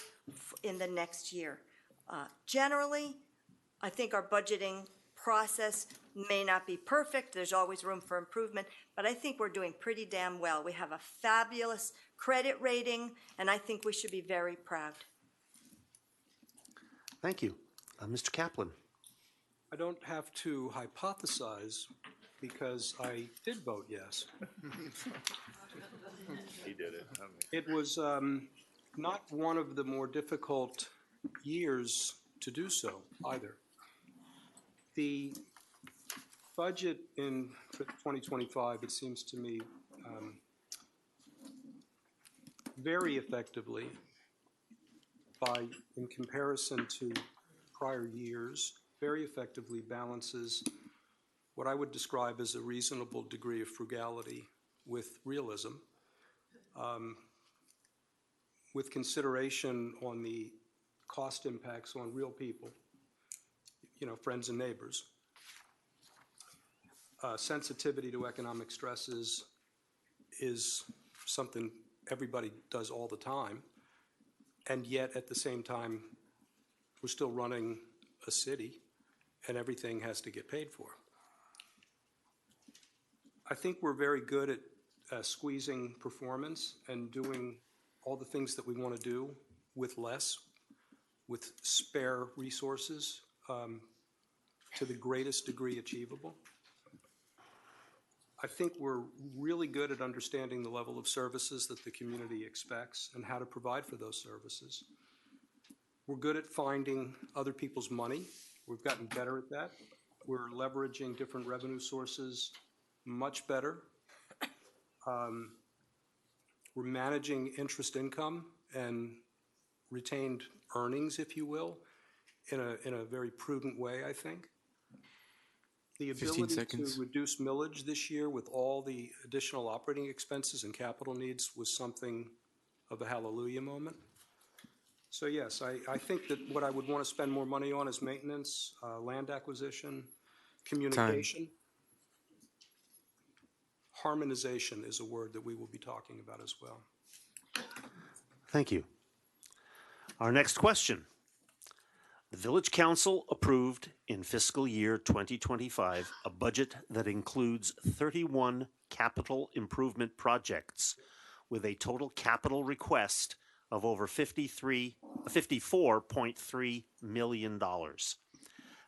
in the next year. Generally, I think our budgeting process may not be perfect. There's always room for improvement, but I think we're doing pretty damn well. We have a fabulous credit rating, and I think we should be very proud. Thank you. Mr. Kaplan. I don't have to hypothesize because I did vote yes. He did it. It was not one of the more difficult years to do so either. The budget in 2025, it seems to me, very effectively, in comparison to prior years, very effectively balances what I would describe as a reasonable degree of frugality with realism, with consideration on the cost impacts on real people, friends and neighbors. Sensitivity to economic stresses is something everybody does all the time, and yet at the same time, we're still running a city, and everything has to get paid for. I think we're very good at squeezing performance and doing all the things that we want to do with less, with spare resources to the greatest degree achievable. I think we're really good at understanding the level of services that the community expects and how to provide for those services. We're good at finding other people's money. We've gotten better at that. We're leveraging different revenue sources much better. We're managing interest income and retained earnings, if you will, in a very prudent way, I think. The ability to reduce millage this year with all the additional operating expenses and capital needs was something of a hallelujah moment. So yes, I think that what I would want to spend more money on is maintenance, land acquisition, communication. Harmonization is a word that we will be talking about as well. Thank you. Our next question. The Village Council approved in fiscal year 2025 a budget that includes 31 capital improvement projects with a total capital request of over $54.3 million.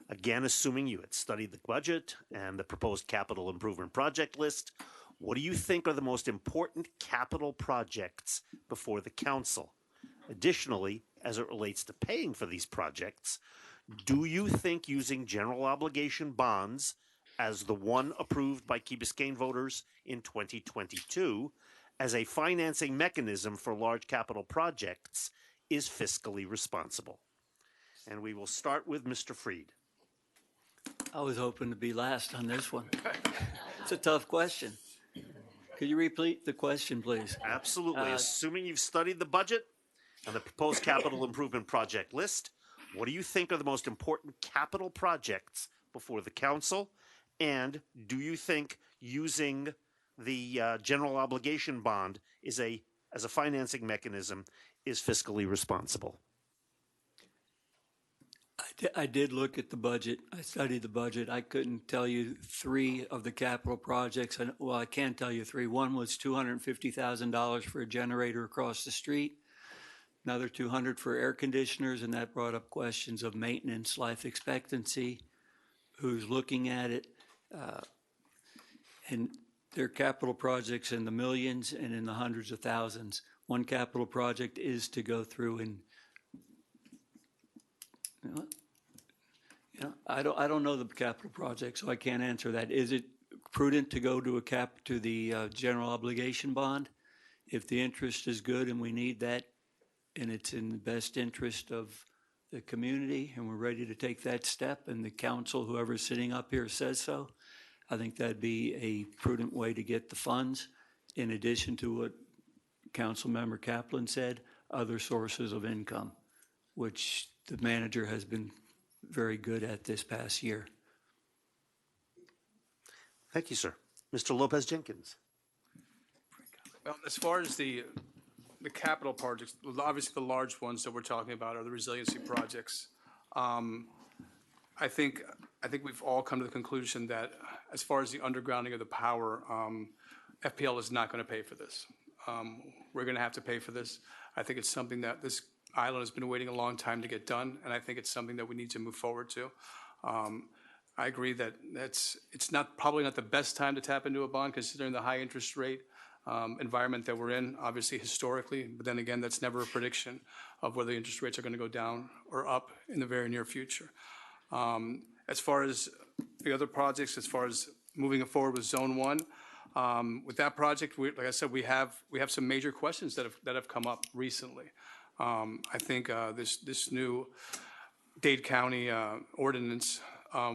Again, assuming you had studied the budget and the proposed capital improvement project list, what do you think are the most important capital projects before the council? Additionally, as it relates to paying for these projects, do you think using general obligation bonds as the one approved by Key Biscayne voters in 2022 as a financing mechanism for large capital projects is fiscally responsible? And we will start with Mr. Freed. I was hoping to be last on this one. It's a tough question. Could you repeat the question, please? Absolutely. Assuming you've studied the budget and the proposed capital improvement project list, what do you think are the most important capital projects before the council? And do you think using the general obligation bond as a financing mechanism is fiscally responsible? I did look at the budget. I studied the budget. I couldn't tell you three of the capital projects. Well, I can tell you three. One was $250,000 for a generator across the street. Another $200,000 for air conditioners, and that brought up questions of maintenance, life expectancy, who's looking at it. And there are capital projects in the millions and in the hundreds of thousands. One capital project is to go through and I don't know the capital project, so I can't answer that. Is it prudent to go to the general obligation bond? If the interest is good and we need that, and it's in the best interest of the community, and we're ready to take that step, and the council, whoever's sitting up here says so, I think that'd be a prudent way to get the funds, in addition to what Councilmember Kaplan said, other sources of income, which the manager has been very good at this past year. Thank you, sir. Mr. Lopez Jenkins. Well, as far as the capital projects, obviously the large ones that we're talking about are the resiliency projects. I think we've all come to the conclusion that as far as the undergrounding of the power, FPL is not going to pay for this. We're going to have to pay for this. I think it's something that this island has been waiting a long time to get done, and I think it's something that we need to move forward to. I agree that it's probably not the best time to tap into a bond, considering the high interest rate environment that we're in, obviously historically, but then again, that's never a prediction of whether the interest rates are going to go down or up in the very near future. As far as the other projects, as far as moving forward with Zone 1, with that project, like I said, we have some major questions that have come up recently. I think this new Dade County ordinance,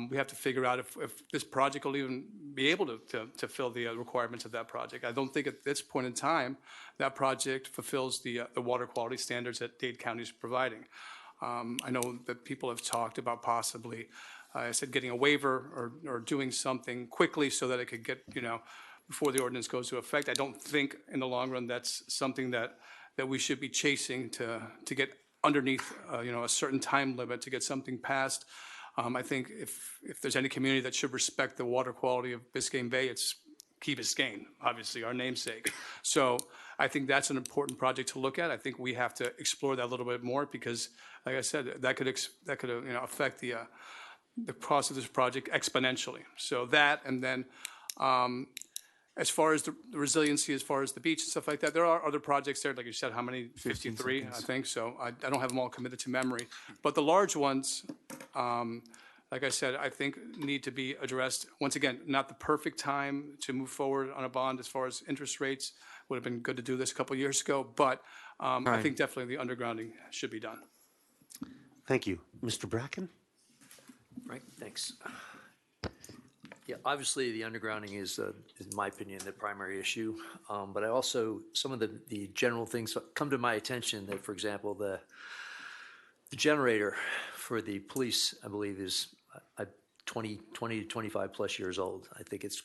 we have to figure out if this project will even be able to fill the requirements of that project. I don't think at this point in time that project fulfills the water quality standards that Dade County is providing. I know that people have talked about possibly, I said, getting a waiver or doing something quickly so that it could get, before the ordinance goes to effect. I don't think in the long run that's something that we should be chasing to get underneath, a certain time limit to get something passed. I think if there's any community that should respect the water quality of Biscayne Bay, it's Key Biscayne, obviously our namesake. So I think that's an important project to look at. I think we have to explore that a little bit more because, like I said, that could affect the cost of this project exponentially. So that, and then as far as the resiliency, as far as the beach and stuff like that, there are other projects there. Like you said, how many? 53, I think. So I don't have them all committed to memory. But the large ones, like I said, I think need to be addressed. Once again, not the perfect time to move forward on a bond as far as interest rates. Would have been good to do this a couple of years ago. But I think definitely the undergrounding should be done. Thank you. Mr. Bracken? Right, thanks. Yeah, obviously the undergrounding is, in my opinion, the primary issue. But I also, some of the general things come to my attention that, for example, the generator for the police, I believe, is 20 to 25 plus years old. I think it's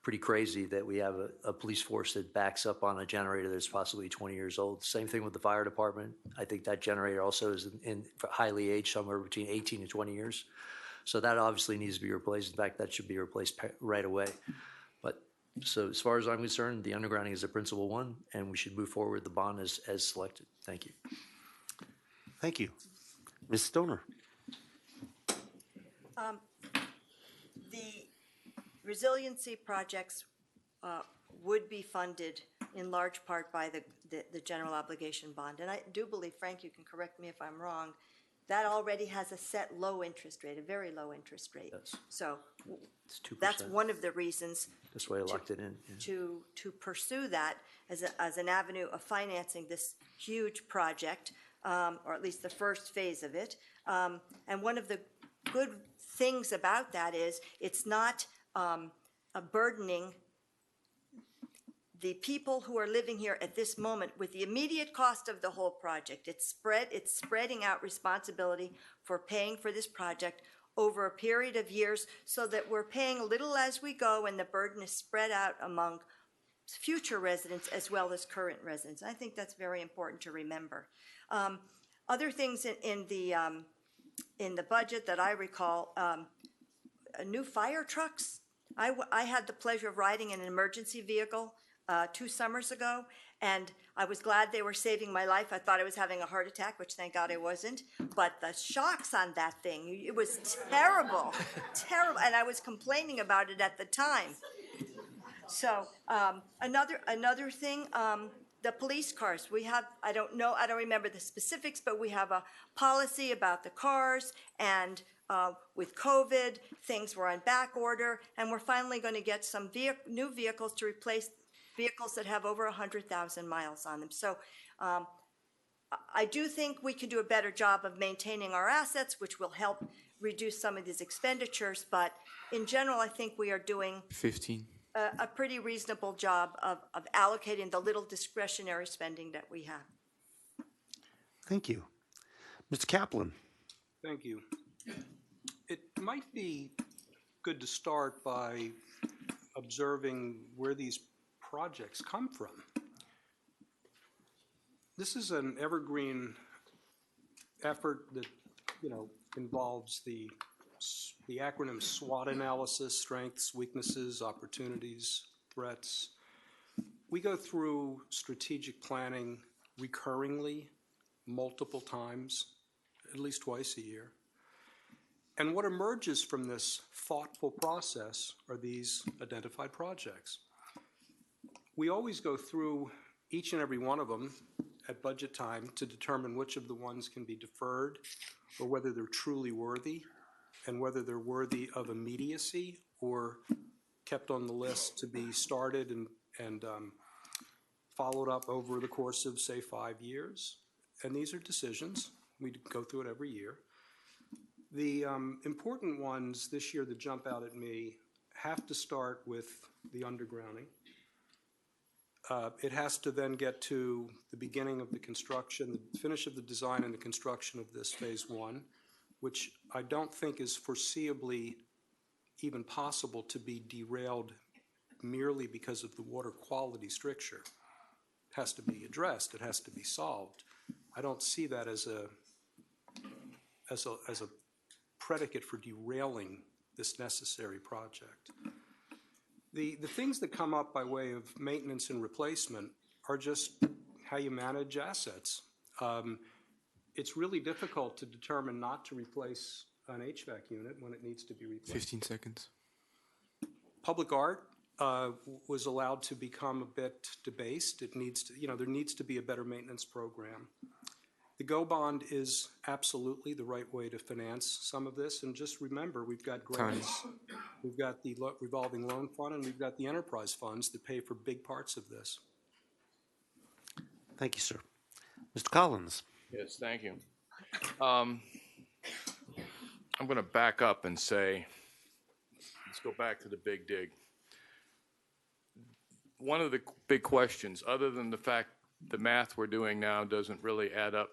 pretty crazy that we have a police force that backs up on a generator that's possibly 20 years old. Same thing with the fire department. I think that generator also is highly aged, somewhere between 18 and 20 years. So that obviously needs to be replaced. In fact, that should be replaced right away. But so as far as I'm concerned, the undergrounding is the principal one, and we should move forward with the bond as selected. Thank you. Thank you. Ms. Stoner? The resiliency projects would be funded in large part by the general obligation bond. And I do believe, Frank, you can correct me if I'm wrong, that already has a set low interest rate, a very low interest rate. Yes. So It's 2%. that's one of the reasons That's why I locked it in. Yeah. to pursue that as an avenue of financing this huge project, or at least the first phase of it. And one of the good things about that is it's not burdening the people who are living here at this moment with the immediate cost of the whole project. It's spreading out responsibility for paying for this project over a period of years so that we're paying a little as we go and the burden is spread out among future residents as well as current residents. I think that's very important to remember. Other things in the budget that I recall, new fire trucks. I had the pleasure of riding in an emergency vehicle 2 summers ago, and I was glad they were saving my life. I thought I was having a heart attack, which thank God I wasn't. But the shocks on that thing, it was terrible, terrible. And I was complaining about it at the time. So another thing, the police cars. We have, I don't remember the specifics, but we have a policy about the cars, and with COVID, things were on back order, and we're finally going to get some new vehicles to replace vehicles that have over 100,000 miles on them. So I do think we can do a better job of maintaining our assets, which will help reduce some of these expenditures, but in general, I think we are doing 15. a pretty reasonable job of allocating the little discretionary spending that we have. Thank you. Mr. Kaplan. Thank you. It might be good to start by observing where these projects come from. This is an evergreen effort that, involves the acronym SWOT analysis: strengths, weaknesses, opportunities, threats. We go through strategic planning recurringly, multiple times, at least twice a year. And what emerges from this thoughtful process are these identified projects. We always go through each and every one of them at budget time to determine which of the ones can be deferred or whether they're truly worthy and whether they're worthy of immediacy or kept on the list to be started and followed up over the course of, say, 5 years. And these are decisions. We go through it every year. The important ones this year that jump out at me have to start with the undergrounding. It has to then get to the beginning of the construction, the finish of the design and the construction of this phase one, which I don't think is foreseeably even possible to be derailed merely because of the water quality stricture. It has to be addressed. It has to be solved. I don't see that as a predicate for derailing this necessary project. The things that come up by way of maintenance and replacement are just how you manage assets. It's really difficult to determine not to replace an HVAC unit when it needs to be replaced. 15 seconds. Public art was allowed to become a bit debased. It needs to, there needs to be a better maintenance program. The GO bond is absolutely the right way to finance some of this. And just remember, we've got grants, we've got the revolving loan fund, and we've got the enterprise funds that pay for big parts of this. Thank you, sir. Mr. Collins. Yes, thank you. I'm going to back up and say, let's go back to the big dig. One of the big questions, other than the fact the math we're doing now doesn't really add up,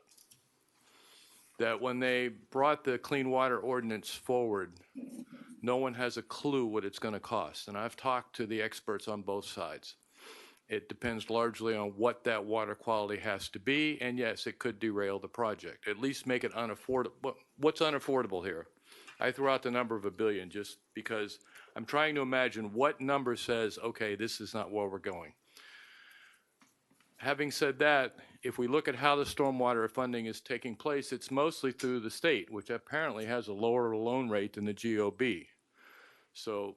that when they brought the Clean Water Ordinance forward, no one has a clue what it's going to cost. And I've talked to the experts on both sides. It depends largely on what that water quality has to be, and yes, it could derail the project, at least make it unaffordable. What's unaffordable here? I threw out the number of $1 billion just because I'm trying to imagine what number says, okay, this is not where we're going. Having said that, if we look at how the stormwater funding is taking place, it's mostly through the state, which apparently has a lower loan rate than the GOB. So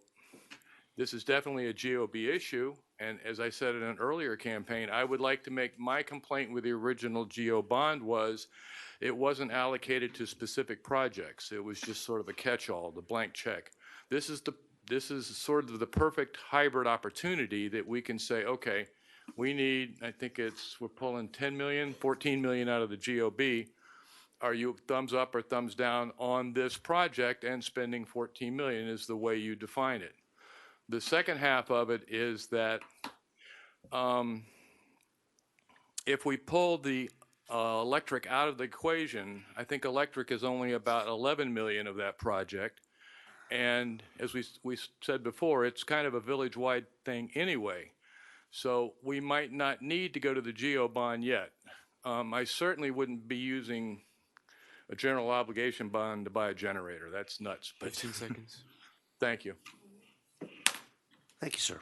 this is definitely a GOB issue. And as I said in an earlier campaign, I would like to make my complaint with the original GO bond was it wasn't allocated to specific projects. It was just sort of a catch-all, the blank check. This is sort of the perfect hybrid opportunity that we can say, okay, we need, I think we're pulling 10 million, 14 million out of the GOB. Are you thumbs up or thumbs down on this project? And spending 14 million is the way you define it. The second half of it is that if we pull the electric out of the equation, I think electric is only about 11 million of that project. And as we said before, it's kind of a village-wide thing anyway. So we might not need to go to the GO bond yet. I certainly wouldn't be using a general obligation bond to buy a generator. That's nuts. 15 seconds. Thank you. Thank you, sir.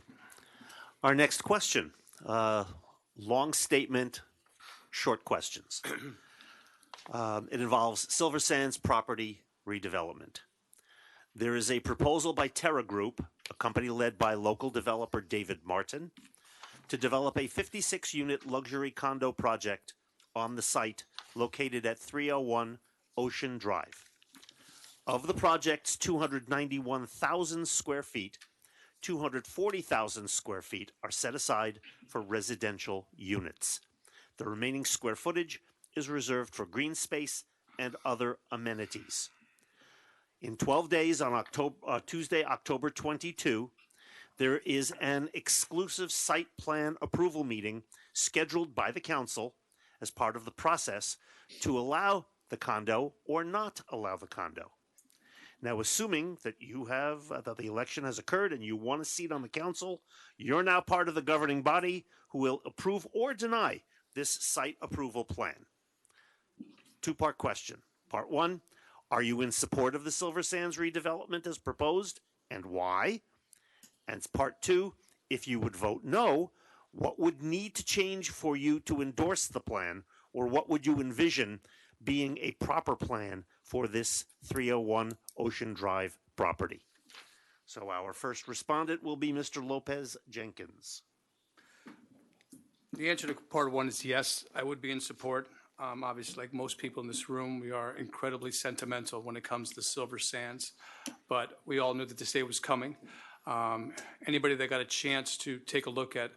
Our next question, long statement, short questions. It involves Silver Sands property redevelopment. There is a proposal by Terra Group, a company led by local developer David Martin, to develop a 56-unit luxury condo project on the site located at 301 Ocean Drive. Of the project's 291,000 square feet, 240,000 square feet are set aside for residential units. The remaining square footage is reserved for green space and other amenities. In 12 days on Tuesday, October 22, there is an exclusive site plan approval meeting scheduled by the council as part of the process to allow the condo or not allow the condo. Now, assuming that that the election has occurred and you want a seat on the council, you're now part of the governing body who will approve or deny this site approval plan. Two-part question. Part one, are you in support of the Silver Sands redevelopment as proposed, and why? And part two, if you would vote no, what would need to change for you to endorse the plan, or what would you envision being a proper plan for this 301 Ocean Drive property? So our first respondent will be Mr. Lopez Jenkins. The answer to part one is yes, I would be in support. Obviously, like most people in this room, we are incredibly sentimental when it comes to Silver Sands, but we all knew that this day was coming. Anybody that got a chance to take a look at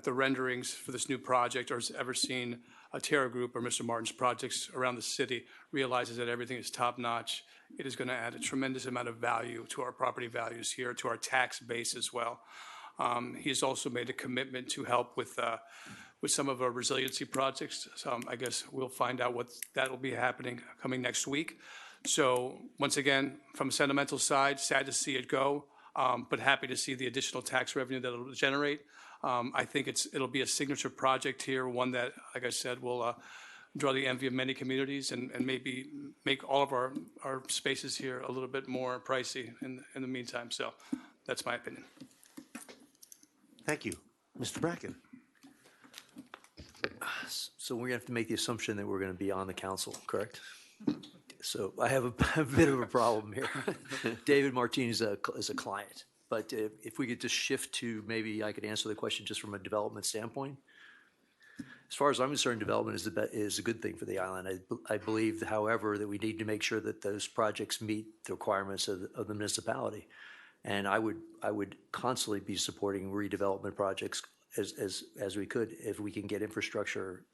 the renderings for this new project or has ever seen a Terra Group or Mr. Martin's projects around the city realizes that everything is top-notch. It is going to add a tremendous amount of value to our property values here, to our tax base as well. He has also made a commitment to help with some of our resiliency projects. So I guess we'll find out what that will be happening coming next week. So once again, from a sentimental side, sad to see it go, but happy to see the additional tax revenue that it'll generate. I think it'll be a signature project here, one that, like I said, will draw the envy of many communities and maybe make all of our spaces here a little bit more pricey in the meantime. So that's my opinion. Thank you. Mr. Bracken. So we're going to have to make the assumption that we're going to be on the council, correct? So I have a bit of a problem here. David Martinez is a client, but if we could just shift to maybe I could answer the question just from a development standpoint. As far as I'm concerned, development is a good thing for the island. I believe, however, that we need to make sure that those projects meet the requirements of the municipality. And I would constantly be supporting redevelopment projects as we could if we can get infrastructure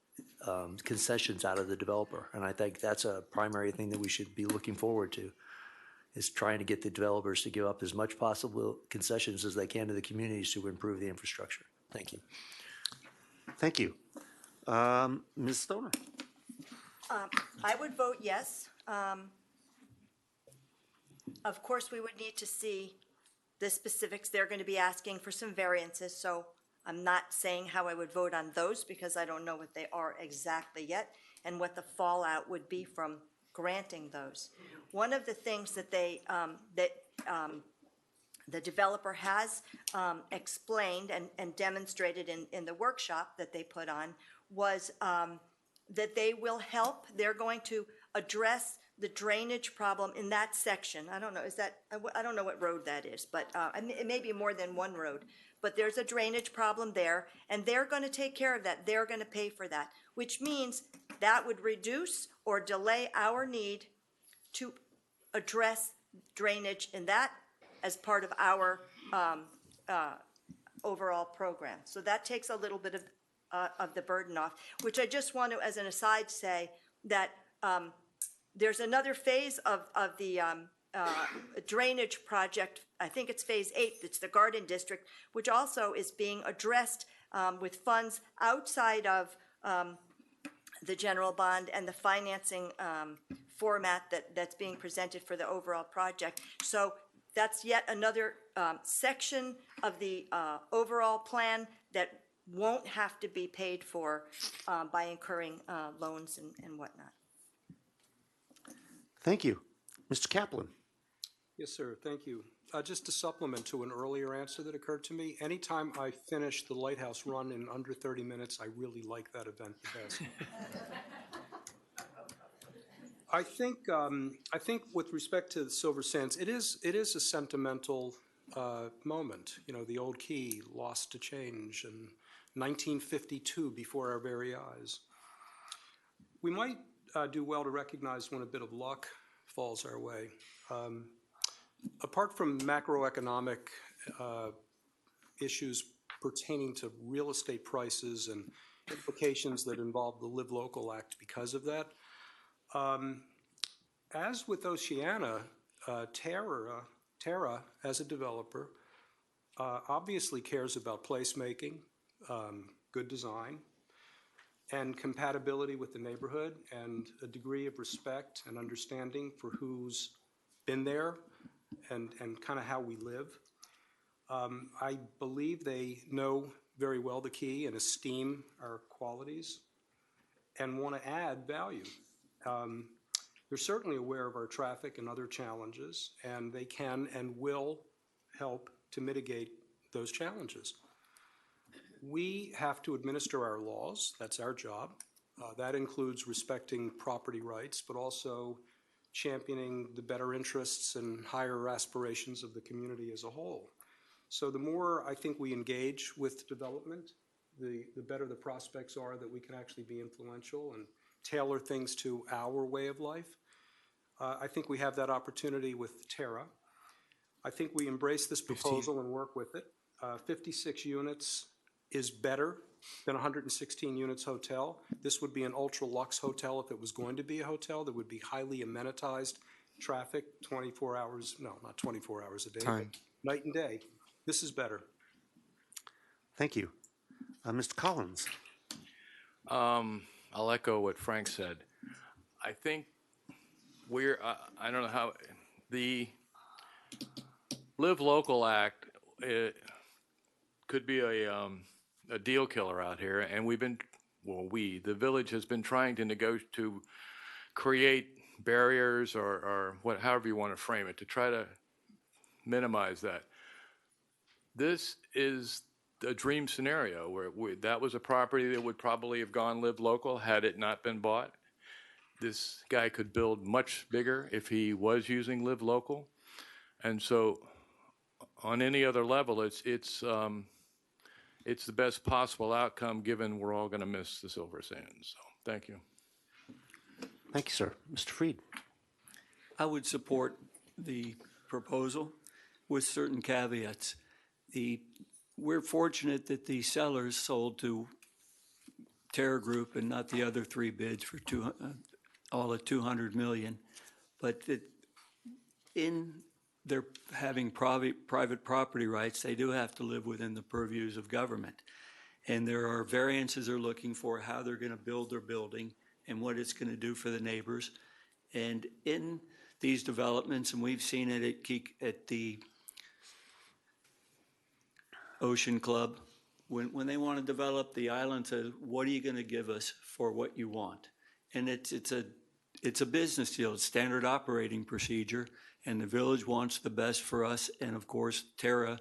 concessions out of the developer. And I think that's a primary thing that we should be looking forward to, is trying to get the developers to give up as much possible concessions as they can to the communities to improve the infrastructure. Thank you. Thank you. Ms. Stoner. I would vote yes. Of course, we would need to see the specifics. They're going to be asking for some variances, so I'm not saying how I would vote on those because I don't know what they are exactly yet and what the fallout would be from granting those. One of the things that the developer has explained and demonstrated in the workshop that they put on was that they will help. They're going to address the drainage problem in that section. I don't know, I don't know what road that is, but it may be more than one road. But there's a drainage problem there, and they're going to take care of that. They're going to pay for that, which means that would reduce or delay our need to address drainage in that as part of our overall program. So that takes a little bit of the burden off, which I just want to, as an aside, say that there's another phase of the drainage project. I think it's phase 8. It's the Garden District, which also is being addressed with funds outside of the general bond and the financing format that's being presented for the overall project. So that's yet another section of the overall plan that won't have to be paid for by incurring loans and whatnot. Thank you. Mr. Kaplan. Yes, sir. Thank you. Just to supplement to an earlier answer that occurred to me, anytime I finish the Lighthouse Run in under 30 minutes, I really like that event the best. I think with respect to the Silver Sands, it is a sentimental moment. You know, the old key lost to change in 1952 before our very eyes. We might do well to recognize when a bit of luck falls our way. Apart from macroeconomic issues pertaining to real estate prices and implications that involve the Live Local Act because of that. As with Oceana, Terra, as a developer, obviously cares about placemaking, good design, and compatibility with the neighborhood, and a degree of respect and understanding for who's been there and kind of how we live. I believe they know very well the key and esteem our qualities and want to add value. They're certainly aware of our traffic and other challenges, and they can and will help to mitigate those challenges. We have to administer our laws. That's our job. That includes respecting property rights, but also championing the better interests and higher aspirations of the community as a whole. So the more I think we engage with development, the better the prospects are that we can actually be influential and tailor things to our way of life. I think we have that opportunity with Terra. I think we embrace this proposal and work with it. 56 units is better than 116 units hotel. This would be an ultra luxe hotel if it was going to be a hotel. That would be highly amenitized, traffic 24 hours, no, not 24 hours a day, but night and day. This is better. Thank you. Mr. Collins. I'll echo what Frank said. I think I don't know how, the Live Local Act could be a deal killer out here, and the village has been trying to create barriers or however you want to frame it, to try to minimize that. This is a dream scenario where that was a property that would probably have gone Live Local had it not been bought. This guy could build much bigger if he was using Live Local. And so on any other level, it's the best possible outcome given we're all going to miss the Silver Sands. So thank you. Thank you, sir. Mr. Freed. I would support the proposal with certain caveats. We're fortunate that the sellers sold to Terra Group and not the other three bids for all at $200 million, but in their having private property rights, they do have to live within the purviews of government. And there are variances they're looking for, how they're going to build their building and what it's going to do for the neighbors. And in these developments, and we've seen it at the Ocean Club, when they want to develop the island, says, what are you going to give us for what you want? And it's a business deal, it's standard operating procedure, and the village wants the best for us. And of course, Terra,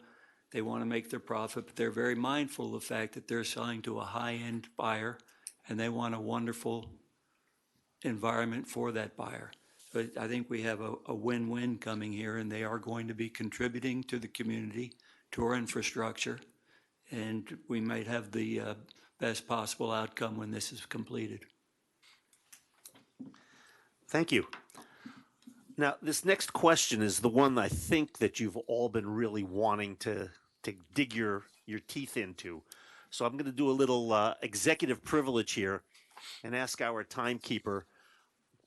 they want to make their profit, but they're very mindful of the fact that they're selling to a high-end buyer, and they want a wonderful environment for that buyer. But I think we have a win-win coming here, and they are going to be contributing to the community, to our infrastructure, and we might have the best possible outcome when this is completed. Thank you. Now, this next question is the one I think that you've all been really wanting to dig your teeth into. So I'm going to do a little executive privilege here and ask our timekeeper,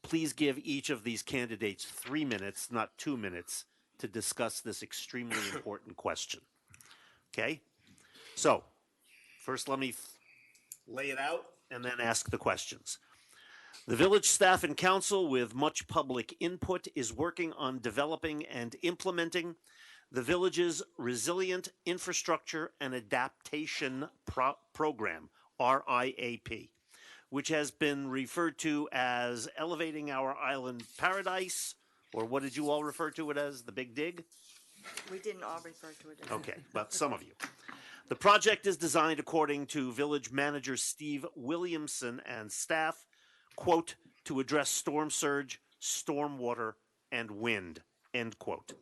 please give each of these candidates 3 minutes, not 2 minutes, to discuss this extremely important question. Okay? So, first let me lay it out and then ask the questions. The village staff and council, with much public input, is working on developing and implementing the village's Resilient Infrastructure and Adaptation Program, RIAP, which has been referred to as Elevating Our Island Paradise, or what did you all refer to it as, the Big Dig? We didn't all refer to it as Okay, but some of you. The project is designed, according to village manager Steve Williamson and staff, quote, to address storm surge, stormwater, and wind, end quote.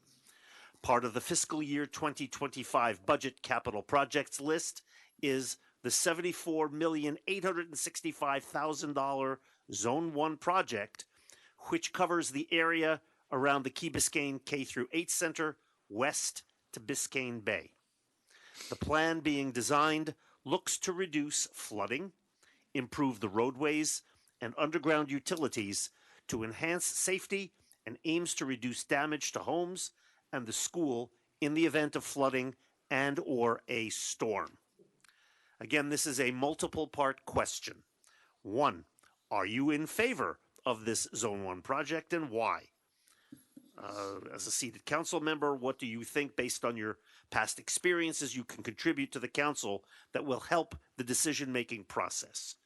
Part of the fiscal year 2025 budget capital projects list is the $74,865,000 Zone 1 project, which covers the area around the Key Biscayne K-8 Center west to Biscayne Bay. The plan being designed looks to reduce flooding, improve the roadways and underground utilities to enhance safety and aims to reduce damage to homes and the school in the event of flooding and or a storm. Again, this is a multiple part question. 1, are you in favor of this Zone 1 project and why? As a seated council member, what do you think based on your past experiences you can contribute to the council that will help the decision-making process?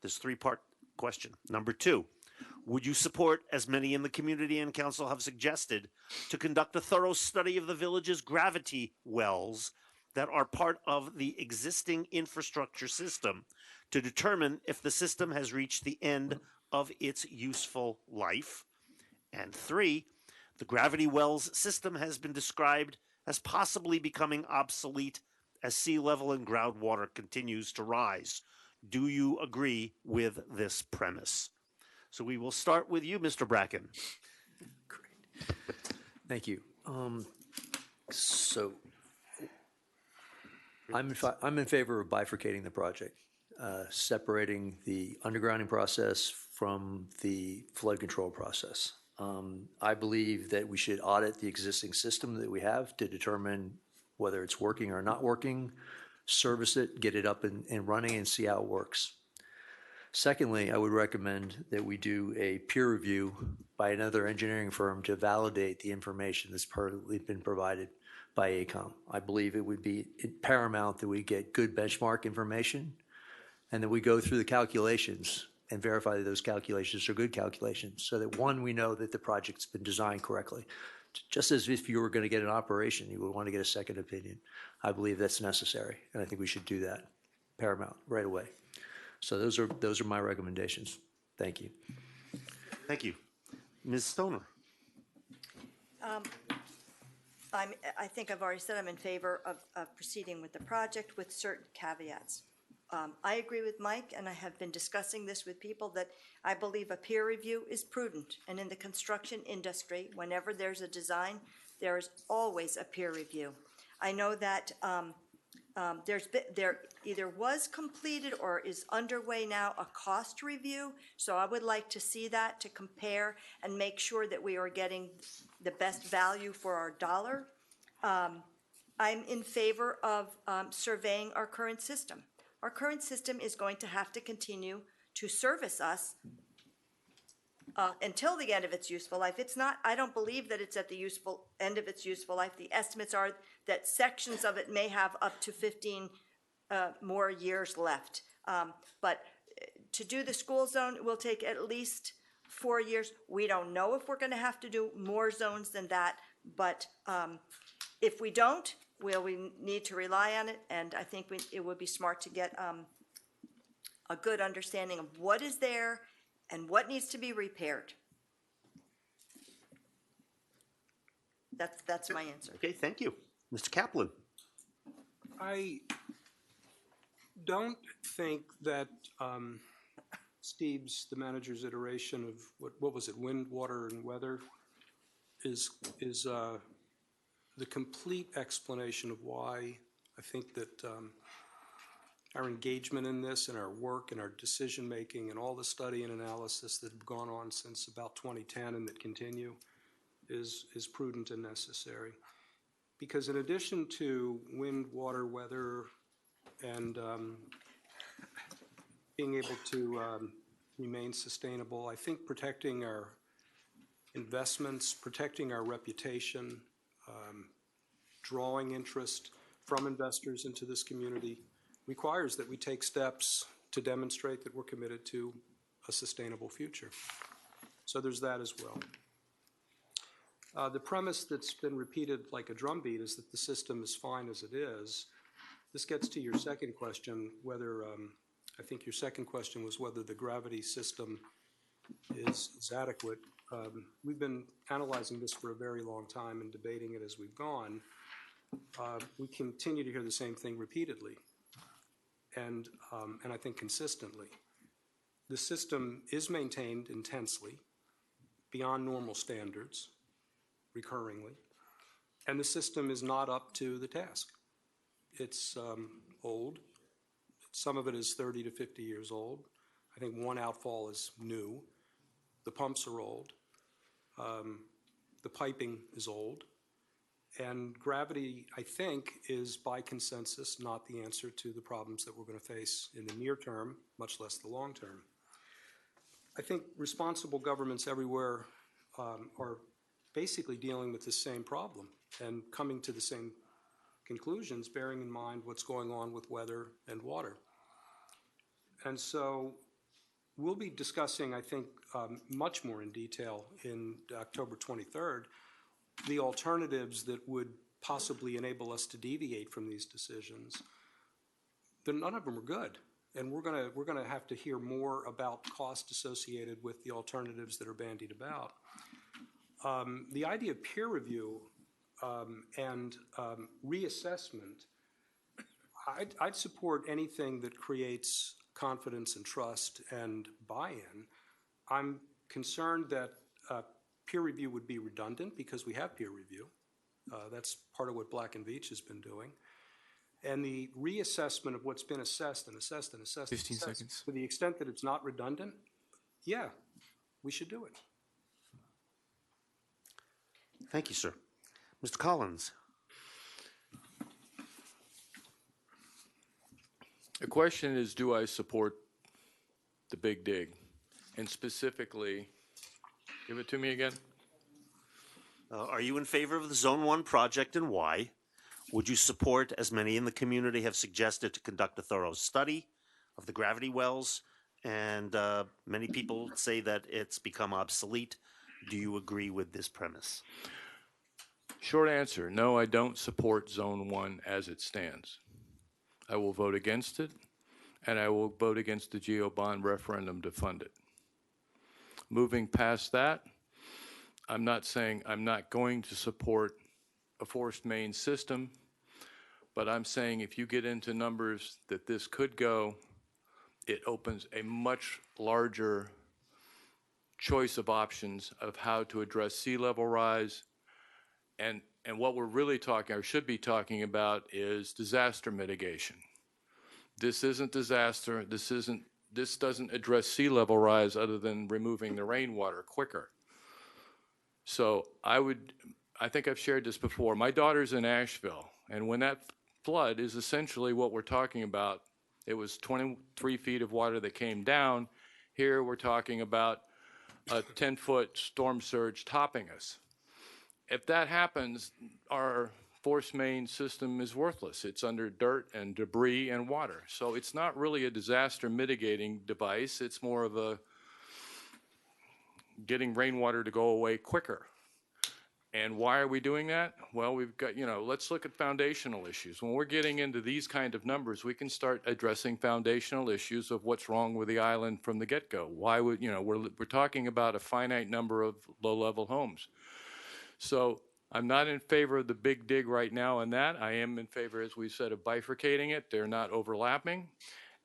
This 3-part question. Number 2, would you support, as many in the community and council have suggested, to conduct a thorough study of the village's gravity wells that are part of the existing infrastructure system to determine if the system has reached the end of its useful life? And 3, the gravity wells system has been described as possibly becoming obsolete as sea level and groundwater continues to rise. Do you agree with this premise? So we will start with you, Mr. Bracken. Thank you. So I'm in favor of bifurcating the project, separating the undergrounding process from the flood control process. I believe that we should audit the existing system that we have to determine whether it's working or not working, service it, get it up and running, and see how it works. Secondly, I would recommend that we do a peer review by another engineering firm to validate the information that's been provided by AECOM. I believe it would be paramount that we get good benchmark information and that we go through the calculations and verify that those calculations are good calculations so that, one, we know that the project's been designed correctly. Just as if you were going to get an operation, you would want to get a second opinion. I believe that's necessary, and I think we should do that paramount right away. So those are my recommendations. Thank you. Thank you. Ms. Stoner. I think I've already said I'm in favor of proceeding with the project with certain caveats. I agree with Mike, and I have been discussing this with people, that I believe a peer review is prudent. And in the construction industry, whenever there's a design, there is always a peer review. I know that there either was completed or is underway now a cost review. So I would like to see that to compare and make sure that we are getting the best value for our dollar. I'm in favor of surveying our current system. Our current system is going to have to continue to service us until the end of its useful life. It's not, I don't believe that it's at the end of its useful life. The estimates are that sections of it may have up to 15 more years left. But to do the school zone, it will take at least 4 years. We don't know if we're going to have to do more zones than that, but if we don't, we need to rely on it, and I think it would be smart to get a good understanding of what is there and what needs to be repaired. That's my answer. Okay, thank you. Mr. Kaplan. I don't think that Steve's, the manager's iteration of what was it, wind, water, and weather, is the complete explanation of why I think that our engagement in this and our work and our decision making and all the study and analysis that have gone on since about 2010 and that continue is prudent and necessary. Because in addition to wind, water, weather, and being able to remain sustainable, I think protecting our investments, protecting our reputation, drawing interest from investors into this community requires that we take steps to demonstrate that we're committed to a sustainable future. So there's that as well. The premise that's been repeated like a drumbeat is that the system is fine as it is. This gets to your second question, whether, I think your second question was whether the gravity system is adequate. We've been analyzing this for a very long time and debating it as we've gone. We continue to hear the same thing repeatedly and I think consistently. The system is maintained intensely, beyond normal standards, recurringly, and the system is not up to the task. It's old, Some of it is 30 to 50 years old. I think one outfall is new. The pumps are old. The piping is old. And gravity, I think, is by consensus not the answer to the problems that we're going to face in the near term, much less the long term. I think responsible governments everywhere are basically dealing with the same problem and coming to the same conclusions, bearing in mind what's going on with weather and water. And so we'll be discussing, I think, much more in detail in October 23rd, the alternatives that would possibly enable us to deviate from these decisions. None of them are good. And we're gonna have to hear more about cost associated with the alternatives that are bandied about. The idea of peer review and reassessment, I'd support anything that creates confidence and trust and buy-in. I'm concerned that peer review would be redundant because we have peer review. That's part of what Black and Veatch has been doing. And the reassessment of what's been assessed and assessed and assessed. 15 seconds. To the extent that it's not redundant, yeah, we should do it. Thank you, sir. Mr. Collins. The question is, do I support the big dig? And specifically, give it to me again. Are you in favor of the Zone 1 project and why? Would you support, as many in the community have suggested, to conduct a thorough study of the gravity wells? And many people say that it's become obsolete. Do you agree with this premise? Short answer, no, I don't support Zone 1 as it stands. I will vote against it, and I will vote against the GEO bond referendum to fund it. Moving past that, I'm not saying I'm not going to support a forced main system, but I'm saying if you get into numbers that this could go, it opens a much larger choice of options of how to address sea level rise. And what we're really talking, or should be talking about, is disaster mitigation. This isn't disaster, this doesn't address sea level rise other than removing the rainwater quicker. So I think I've shared this before. My daughter's in Asheville, and when that flood is essentially what we're talking about, it was 23 feet of water that came down. Here we're talking about a 10-foot storm surge topping us. If that happens, our force main system is worthless. It's under dirt and debris and water. So it's not really a disaster mitigating device. It's more of a getting rainwater to go away quicker. And why are we doing that? Well, we've got, let's look at foundational issues. When we're getting into these kind of numbers, we can start addressing foundational issues of what's wrong with the island from the get-go. Why would, we're talking about a finite number of low-level homes. So I'm not in favor of the big dig right now on that. I am in favor, as we said, of bifurcating it. They're not overlapping.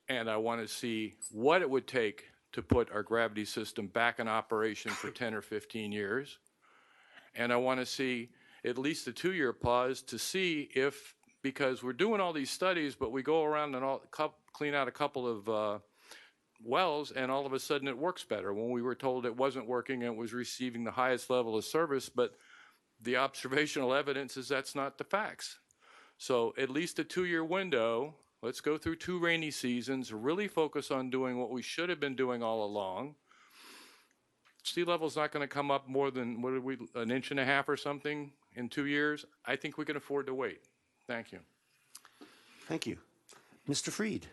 And I want to see what it would take to put our gravity system back in operation for 10 or 15 years. And I want to see at least a 2-year pause to see if, because we're doing all these studies, but we go around and clean out a couple of wells, and all of a sudden it works better when we were told it wasn't working and it was receiving the highest level of service, but the observational evidence is that's not the facts. So at least a 2-year window, let's go through 2 rainy seasons, really focus on doing what we should have been doing all along. Sea level's not going to come up more than, an inch and a half or something in 2 years. I think we can afford to wait. Thank you. Thank you. Mr. Freed.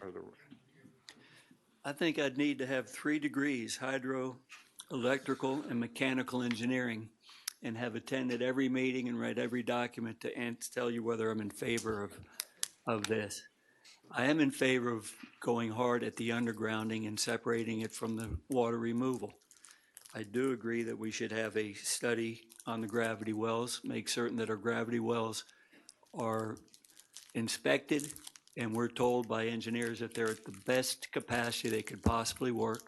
I think I'd need to have 3 degrees, hydro, electrical, and mechanical engineering, and have attended every meeting and read every document to tell you whether I'm in favor of this. I am in favor of going hard at the undergrounding and separating it from the water removal. I do agree that we should have a study on the gravity wells, make certain that our gravity wells are inspected, and we're told by engineers that they're at the best capacity they could possibly work,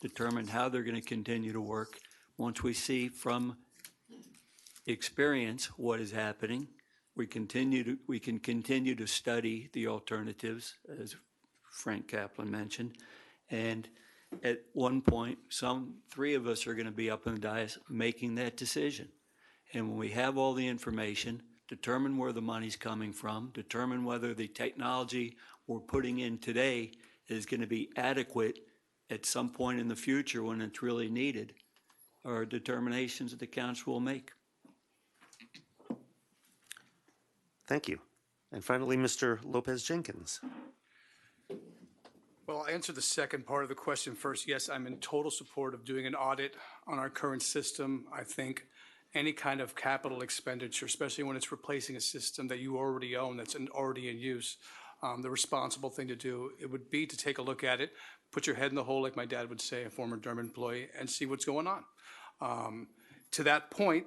determine how they're going to continue to work. Once we see from experience what is happening, we can continue to study the alternatives as Frank Kaplan mentioned. And at one point, three of us are going to be up on the dais making that decision. And when we have all the information, determine where the money's coming from, determine whether the technology we're putting in today is going to be adequate at some point in the future when it's really needed, are determinations that the council will make. Thank you. And finally, Mr. Lopez Jenkins. Well, I'll answer the second part of the question first. Yes, I'm in total support of doing an audit on our current system. I think any kind of capital expenditure, especially when it's replacing a system that you already own, that's already in use, the responsible thing to do, it would be to take a look at it, put your head in the hole, like my dad would say, a former Durham employee, and see what's going on. To that point,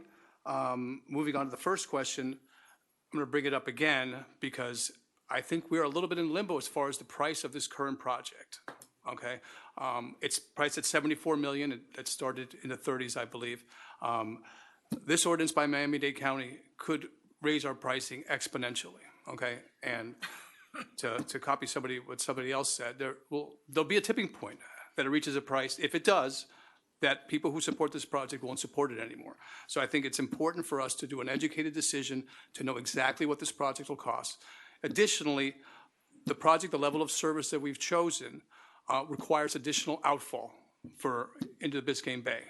moving on to the first question, I'm going to bring it up again because I think we're a little bit in limbo as far as the price of this current project. Okay, it's priced at $74 million. That started in the 30s, I believe. This ordinance by Miami-Dade County could raise our pricing exponentially. Okay, and to copy what somebody else said, there'll be a tipping point that it reaches a price. If it does, that people who support this project won't support it anymore. So I think it's important for us to do an educated decision to know exactly what this project will cost. Additionally, the project, the level of service that we've chosen, requires additional outfall into the Biscayne Bay.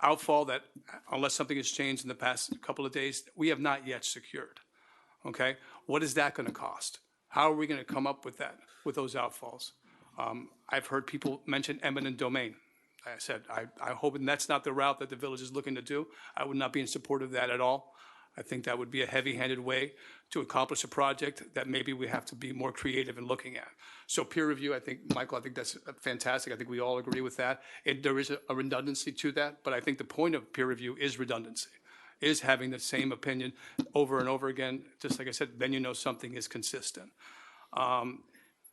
Outfall that, unless something has changed in the past couple of days, we have not yet secured. Okay, what is that going to cost? How are we going to come up with that, with those outfalls? I've heard people mention eminent domain. Like I said, I hope that's not the route that the village is looking to do. I would not be in support of that at all. I think that would be a heavy-handed way to accomplish a project that maybe we have to be more creative in looking at. So peer review, I think, Michael, I think that's fantastic. I think we all agree with that. There is a redundancy to that, but I think the point of peer review is redundancy, is having the same opinion over and over again. Just like I said, then you know something is consistent.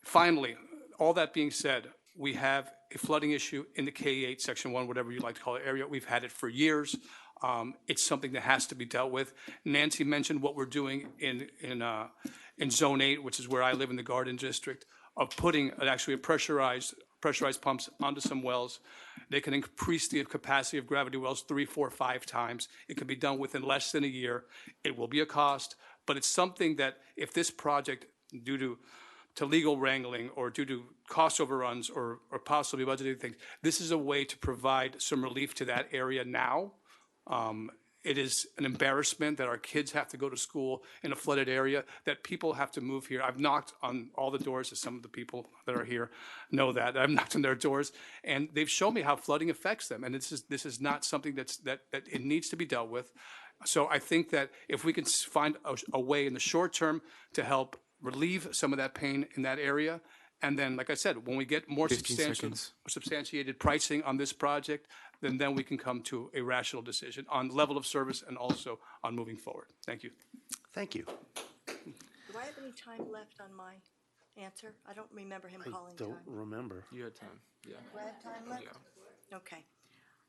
Finally, all that being said, we have a flooding issue in the K8, Section 1, whatever you like to call it, area. We've had it for years. It's something that has to be dealt with. Nancy mentioned what we're doing in Zone 8, which is where I live in the Garden District, of putting actually pressurized pumps onto some wells. They can increase the capacity of gravity wells 3, 4, 5 times. It can be done within less than a year. It will be a cost, but it's something that if this project, due to legal wrangling or due to cost overruns or possibly budgeting things, this is a way to provide some relief to that area now. It is an embarrassment that our kids have to go to school in a flooded area, that people have to move here. I've knocked on all the doors, as some of the people that are here know that. I've knocked on their doors, and they've shown me how flooding affects them. And this is not something that it needs to be dealt with. So I think that if we can find a way in the short term to help relieve some of that pain in that area, and then, like I said, when we get more substantiated pricing on this project, then we can come to a rational decision on level of service and also on moving forward. Thank you. Thank you. Do I have any time left on my answer? I don't remember him calling time. Don't remember. You had time, yeah. Do I have time left? Okay.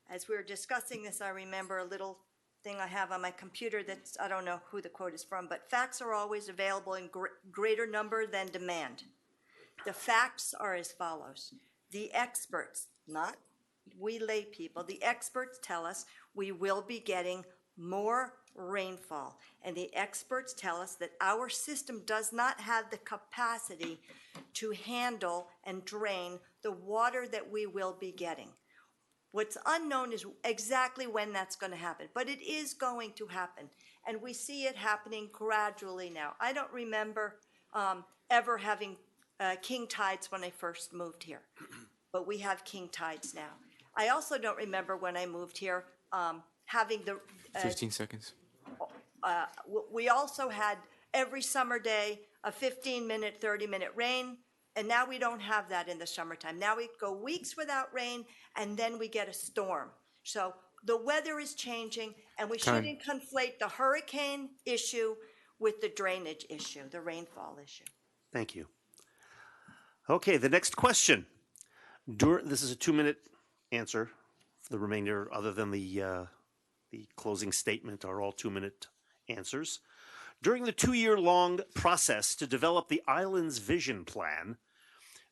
As we were discussing this, I remember a little thing I have on my computer that's, I don't know who the quote is from, but facts are always available in greater number than demand. The facts are as follows. The experts, not we lay people, the experts tell us we will be getting more rainfall. And the experts tell us that our system does not have the capacity to handle and drain the water that we will be getting. What's unknown is exactly when that's going to happen, but it is going to happen. And we see it happening gradually now. I don't remember ever having king tides when I first moved here, but we have king tides now. I also don't remember when I moved here having the 15 seconds. We also had every summer day a 15-minute, 30-minute rain, and now we don't have that in the summertime. Now we go weeks without rain, and then we get a storm. So the weather is changing, and we shouldn't conflate the hurricane issue with the drainage issue, the rainfall issue. Thank you. Okay, the next question. This is a 2-minute answer. The remainder, other than the closing statement, are all 2-minute answers. During the 2-year-long process to develop the island's vision plan,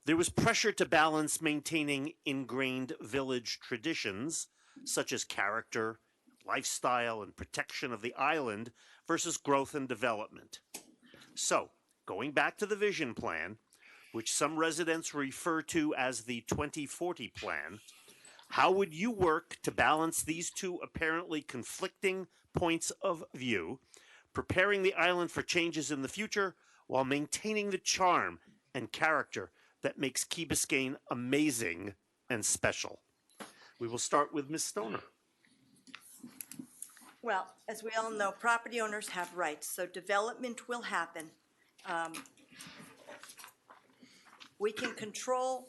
There was pressure to balance maintaining ingrained village traditions, such as character, lifestyle, and protection of the island, versus growth and development. So, going back to the vision plan, which some residents refer to as the 2040 plan, how would you work to balance these two apparently conflicting points of view, preparing the island for changes in the future while maintaining the charm and character that makes Key Biscayne amazing and special? We will start with Ms. Stoner. Well, as we all know, property owners have rights, so development will happen. We can control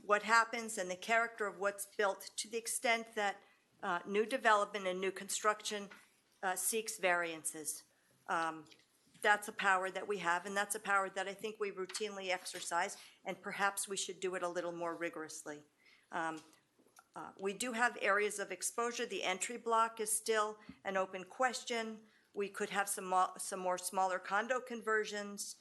what happens and the character of what's built to the extent that new development and new construction seeks variances. That's a power that we have, and that's a power that I think we routinely exercise, and perhaps we should do it a little more rigorously. We do have areas of exposure. The entry block is still an open question. We could have some more smaller condo conversions.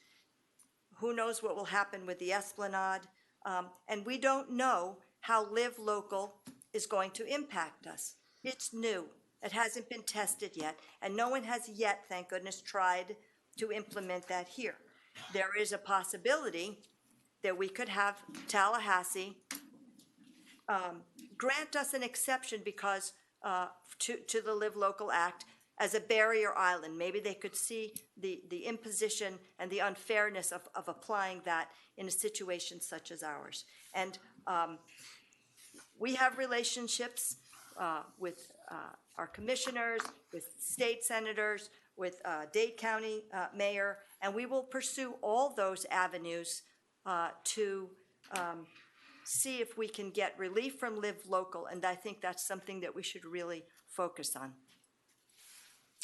Who knows what will happen with the Esplanade? And we don't know how Live Local is going to impact us. It's new. It hasn't been tested yet, and no one has yet, thank goodness, tried to implement that here. There is a possibility that we could have Tallahassee grant us an exception because to the Live Local Act as a barrier island. Maybe they could see the imposition and the unfairness of applying that in a situation such as ours. And we have relationships with our commissioners, with state senators, with Dade County mayor, and we will pursue all those avenues to see if we can get relief from Live Local, and I think that's something that we should really focus on.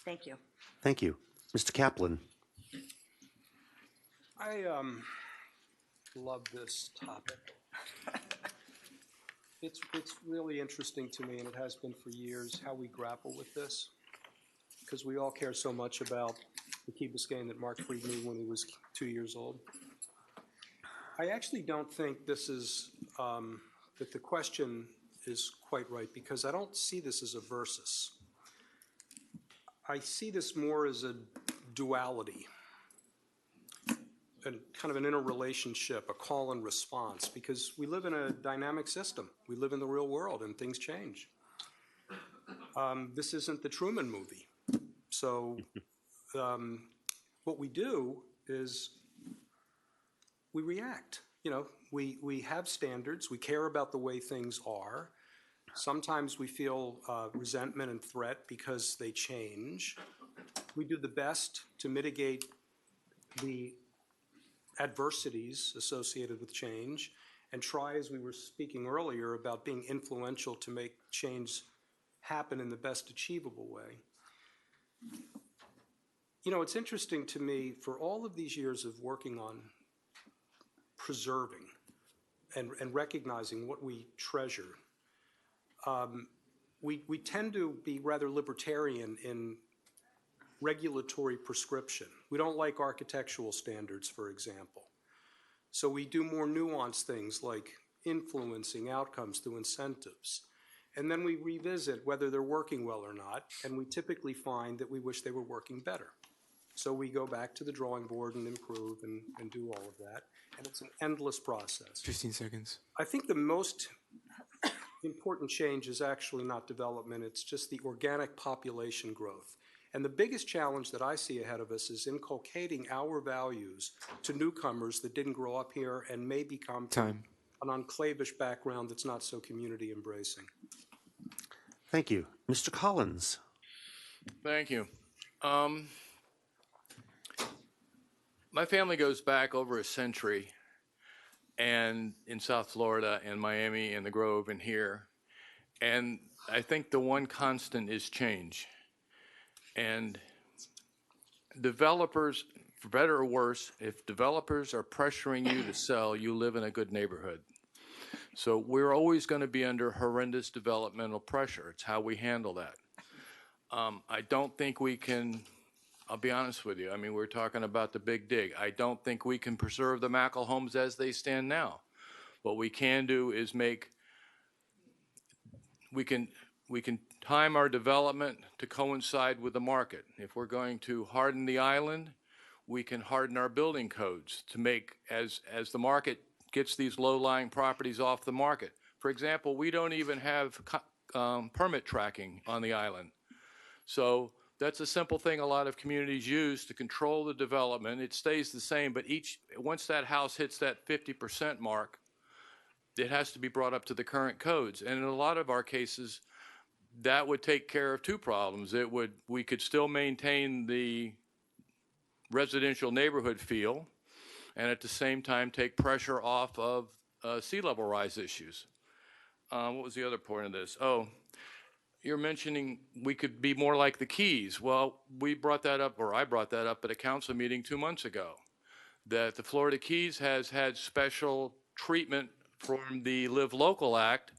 Thank you. Thank you. Mr. Kaplan. I love this topic. It's really interesting to me, and it has been for years, how we grapple with this, because we all care so much about the Key Biscayne that Mark freed me when he was 2 years old. I actually don't think this is, that the question is quite right, because I don't see this as a versus. I see this more as a duality, and kind of an interrelationship, a call and response, because we live in a dynamic system. We live in the real world, and things change. This isn't the Truman movie. So what we do is we react. You know, we have standards. We care about the way things are. Sometimes we feel resentment and threat because they change. We do the best to mitigate the adversities associated with change and try, as we were speaking earlier, about being influential to make change happen in the best achievable way. You know, it's interesting to me, for all of these years of working on preserving and recognizing what we treasure, we tend to be rather libertarian in regulatory prescription. We don't like architectural standards, for example. So we do more nuanced things like influencing outcomes through incentives. And then we revisit whether they're working well or not, and we typically find that we wish they were working better. So we go back to the drawing board and improve and do all of that. And it's an endless process. 15 seconds. I think the most important change is actually not development, it's just the organic population growth. And the biggest challenge that I see ahead of us is inculcating our values to newcomers that didn't grow up here and may become Time. an enclavish background that's not so community embracing. Thank you. Mr. Collins. Thank you. My family goes back over a century, and in South Florida and Miami and the Grove and here. And I think the one constant is change. And developers, for better or worse, if developers are pressuring you to sell, you live in a good neighborhood. So we're always going to be under horrendous developmental pressure. It's how we handle that. I don't think we can I'll be honest with you. I mean, we're talking about the big dig. I don't think we can preserve the Mackle homes as they stand now. What we can do is we can time our development to coincide with the market. If we're going to harden the island, we can harden our building codes to make, as the market gets these low-lying properties off the market. For example, we don't even have permit tracking on the island. So that's a simple thing a lot of communities use to control the development. It stays the same, but once that house hits that 50% mark, it has to be brought up to the current codes. And in a lot of our cases, that would take care of two problems. We could still maintain the residential neighborhood feel, and at the same time take pressure off of sea level rise issues. What was the other point of this? Oh, you're mentioning we could be more like the Keys. Well, we brought that up, or I brought that up at a council meeting 2 months ago, that the Florida Keys has had special treatment from the Live Local Act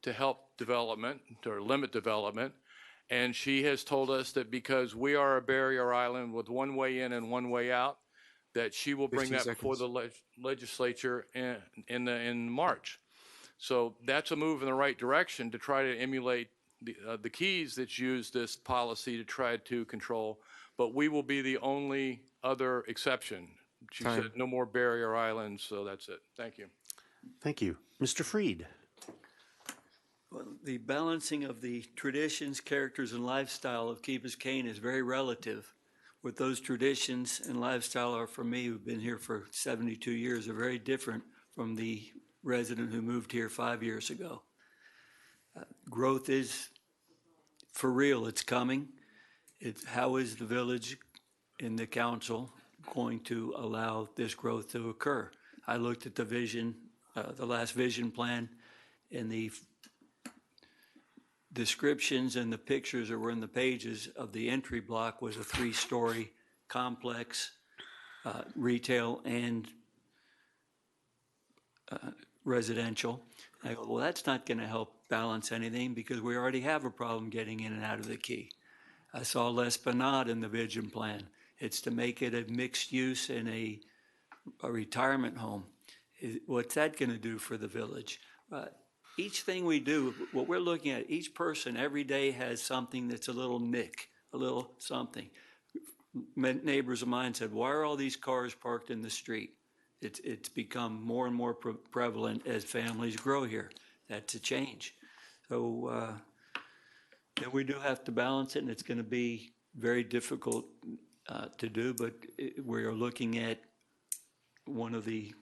to help development, or limit development. And she has told us that because we are a barrier island with one way in and one way out, that she will bring 15 that before the legislature in March. So that's a move in the right direction to try to emulate the Keys that's used this policy to try to control. But we will be the only other exception. She said no more barrier islands, so that's it. Thank you. Thank you. Mr. Freed. Well, the balancing of the traditions, characters, and lifestyle of Key Biscayne is very relative. What those traditions and lifestyle are for me, who've been here for 72 years, are very different from the resident who moved here 5 years ago. Growth is for real. It's coming. How is the village and the council going to allow this growth to occur? I looked at the vision, the last vision plan, and the descriptions and the pictures that were in the pages of the entry block was a 3-story complex, retail and residential. I go, well, that's not going to help balance anything because we already have a problem getting in and out of the Key. I saw l'Esplanade in the vision plan. It's to make it a mixed use and a retirement home. What's that going to do for the village? Each thing we do, what we're looking at, each person every day has something that's a little nick, a little something. Neighbors of mine said, why are all these cars parked in the street? It's become more and more prevalent as families grow here. That's a change. So we do have to balance it, and it's going to be very difficult to do, but we are looking at one of the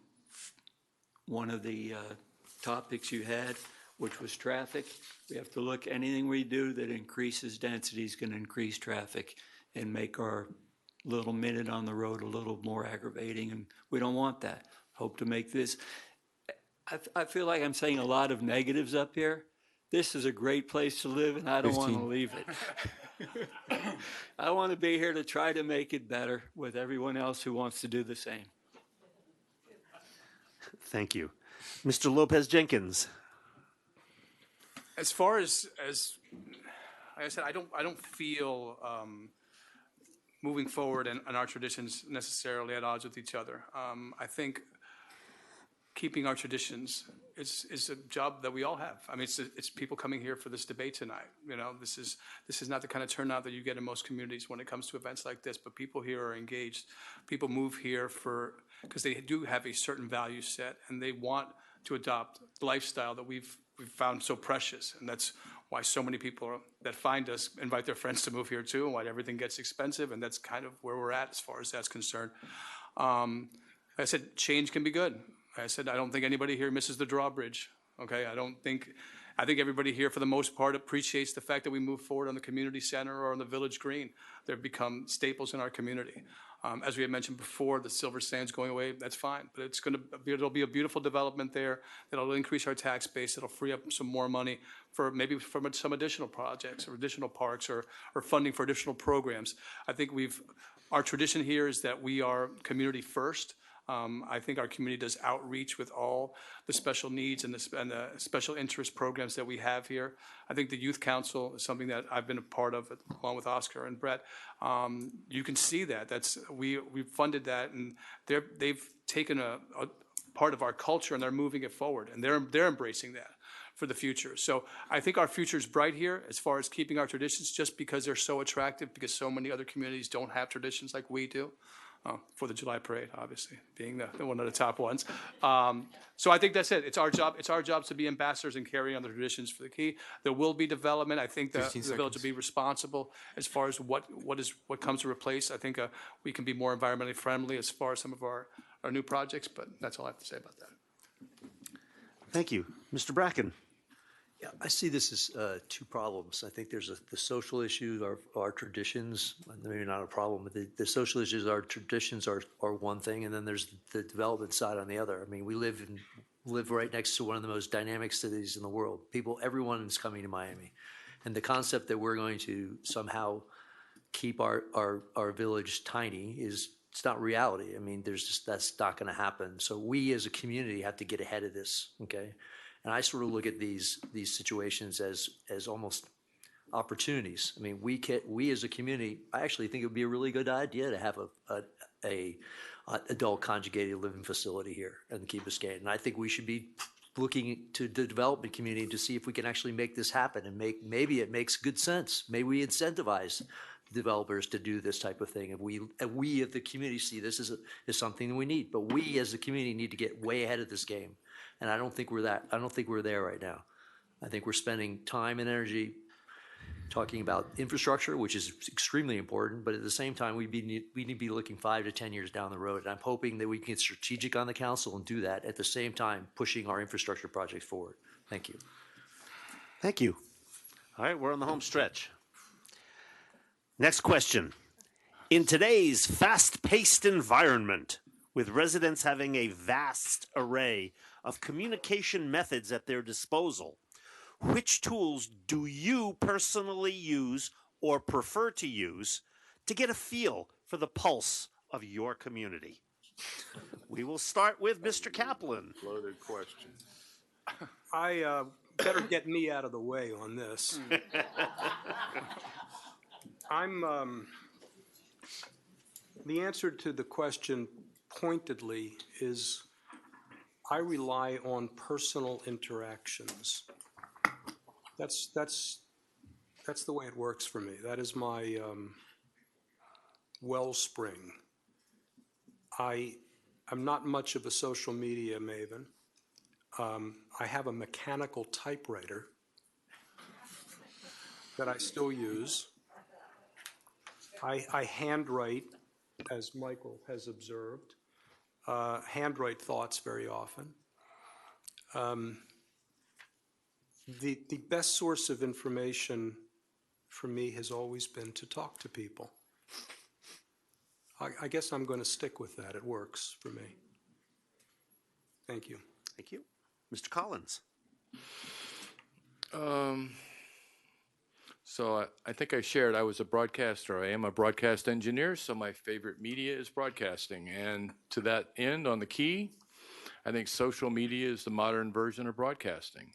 topics you had, which was traffic. We have to look, anything we do that increases density is going to increase traffic and make our little minute on the road a little more aggravating, and we don't want that. Hope to make this, I feel like I'm saying a lot of negatives up here. This is a great place to live, and I don't want to leave it. I want to be here to try to make it better with everyone else who wants to do the same. Thank you. Mr. Lopez Jenkins. As far as like I said, I don't feel moving forward and our traditions necessarily at odds with each other. I think keeping our traditions is a job that we all have. I mean, it's people coming here for this debate tonight. You know, this is not the kind of turnout that you get in most communities when it comes to events like this. But people here are engaged. People move here because they do have a certain value set, and they want to adopt the lifestyle that we've found so precious, and that's why so many people that find us invite their friends to move here too, and why everything gets expensive, and that's kind of where we're at as far as that's concerned. Like I said, change can be good. Like I said, I don't think anybody here misses the drawbridge. Okay, I think everybody here, for the most part, appreciates the fact that we move forward on the community center or on the village green. They've become staples in our community. As we had mentioned before, the Silver Sands going away, that's fine. But it'll be a beautiful development there that'll increase our tax base. It'll free up some more money for maybe some additional projects or additional parks or funding for additional programs. I think our tradition here is that we are community first. I think our community does outreach with all the special needs and the special interest programs that we have here. I think the Youth Council is something that I've been a part of, along with Oscar and Brett. You can see that. We funded that, and they've taken a part of our culture and they're moving it forward, and they're embracing that for the future. So I think our future is bright here as far as keeping our traditions, just because they're so attractive, because so many other communities don't have traditions like we do. For the July parade, obviously, being the one of the top ones. So I think that's it. It's our job. It's our job to be ambassadors and carry on the traditions for the key. There will be development. I think the village will be responsible as far as what comes to replace. I think we can be more environmentally friendly as far as some of our new projects, but that's all I have to say about that. Thank you. Mr. Bracken. Yeah, I see this as two problems. I think there's the social issue, our traditions, maybe not a problem, but the social issues, our traditions are one thing, and then there's the development side on the other. I mean, we live right next to one of the most dynamic cities in the world. Everyone is coming to Miami. And the concept that we're going to somehow keep our village tiny it's not reality. I mean, that's not going to happen. So we as a community have to get ahead of this, okay? And I sort of look at these situations as almost opportunities. I mean, we as a community, I actually think it would be a really good idea to have a adult conjugated living facility here in Key Biscayne. And I think we should be looking to the development community to see if we can actually make this happen, and maybe it makes good sense. Maybe we incentivize developers to do this type of thing. If we of the community see this is something that we need, but we as a community need to get way ahead of this game. And I don't think we're there right now. I think we're spending time and energy talking about infrastructure, which is extremely important, but at the same time, we need to be looking 5 to 10 years down the road. And I'm hoping that we can get strategic on the council and do that at the same time, pushing our infrastructure projects forward. Thank you. Thank you. All right, we're on the home stretch. Next question. In today's fast-paced environment, with residents having a vast array of communication methods at their disposal, which tools do you personally use or prefer to use to get a feel for the pulse of your community? We will start with Mr. Kaplan. Loaded question. I better get me out of the way on this. The answer to the question pointedly is I rely on personal interactions. That's the way it works for me. That is my wellspring. I'm not much of a social media maven. I have a mechanical typewriter that I still use. I handwrite, as Michael has observed, handwrite thoughts very often. The best source of information for me has always been to talk to people. I guess I'm going to stick with that. It works for me. Thank you. Thank you. Mr. Collins. So I think I shared I was a broadcaster. I am a broadcast engineer, so my favorite media is broadcasting. And to that end, on the key, I think social media is the modern version of broadcasting.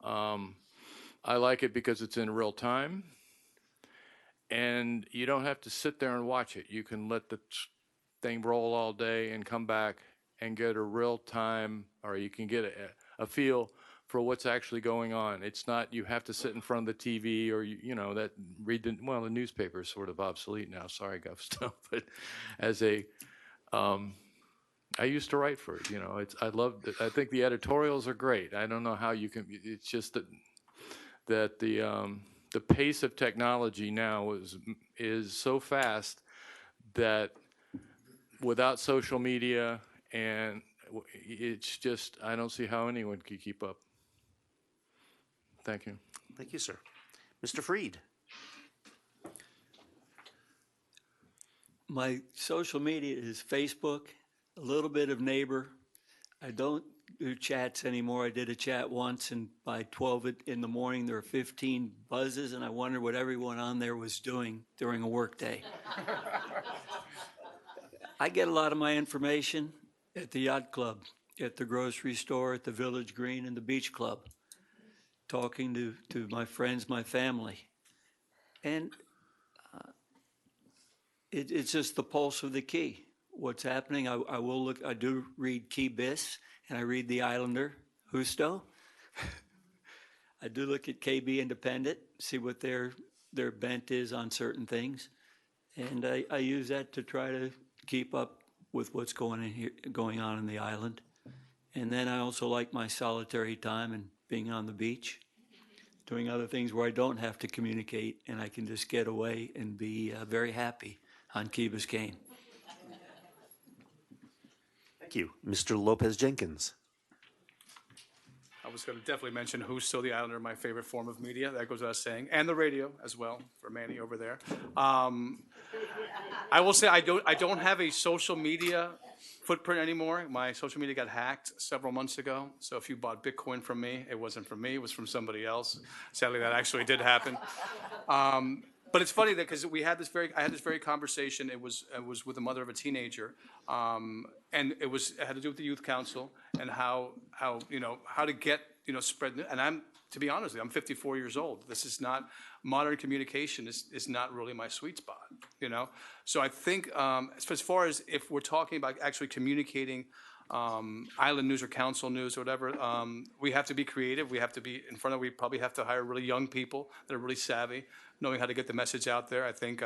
I like it because it's in real time, and you don't have to sit there and watch it. You can let the thing roll all day and come back and get a real time, or you can get a feel for what's actually going on. It's not you have to sit in front of the TV or the newspaper is sort of obsolete now. Sorry, Gusto, but as I used to write for it. I think the editorials are great. I don't know how you can. It's just that the pace of technology now is so fast that without social media, and it's just, I don't see how anyone could keep up. Thank you. Thank you, sir. Mr. Freed. My social media is Facebook, a little bit of Neighbor. I don't do chats anymore. I did a chat once, and by 12 in the morning, there were 15 buzzes, and I wondered what everyone on there was doing during a work day. I get a lot of my information at the yacht club, at the grocery store, at the Village Green, and the beach club, talking to my friends, my family. And it's just the pulse of the Key. What's happening? I will look. I do read Key Bis, and I read the Islander, Justo. I do look at KB Independent, see what their bent is on certain things, and I use that to try to keep up with what's going on in the island. And then I also like my solitary time and being on the beach, doing other things where I don't have to communicate and I can just get away and be very happy on Key Biscayne. Thank you. Mr. Lopez Jenkins. I was going to definitely mention Who's Still the Islander, my favorite form of media. That goes without saying, and the radio as well for Manny over there. I will say I don't have a social media footprint anymore. My social media got hacked several months ago. So if you bought Bitcoin from me, it wasn't from me; it was from somebody else. Sadly, that actually did happen. But it's funny that because I had this very conversation. It was with the mother of a teenager, and it had to do with the youth council and how to get spread. And to be honest with you, I'm 54 years old. This is not modern communication. Is not really my sweet spot. So I think as far as if we're talking about actually communicating island news or council news or whatever, we have to be creative. We have to be in front of. We probably have to hire really young people that are really savvy, knowing how to get the message out there. I think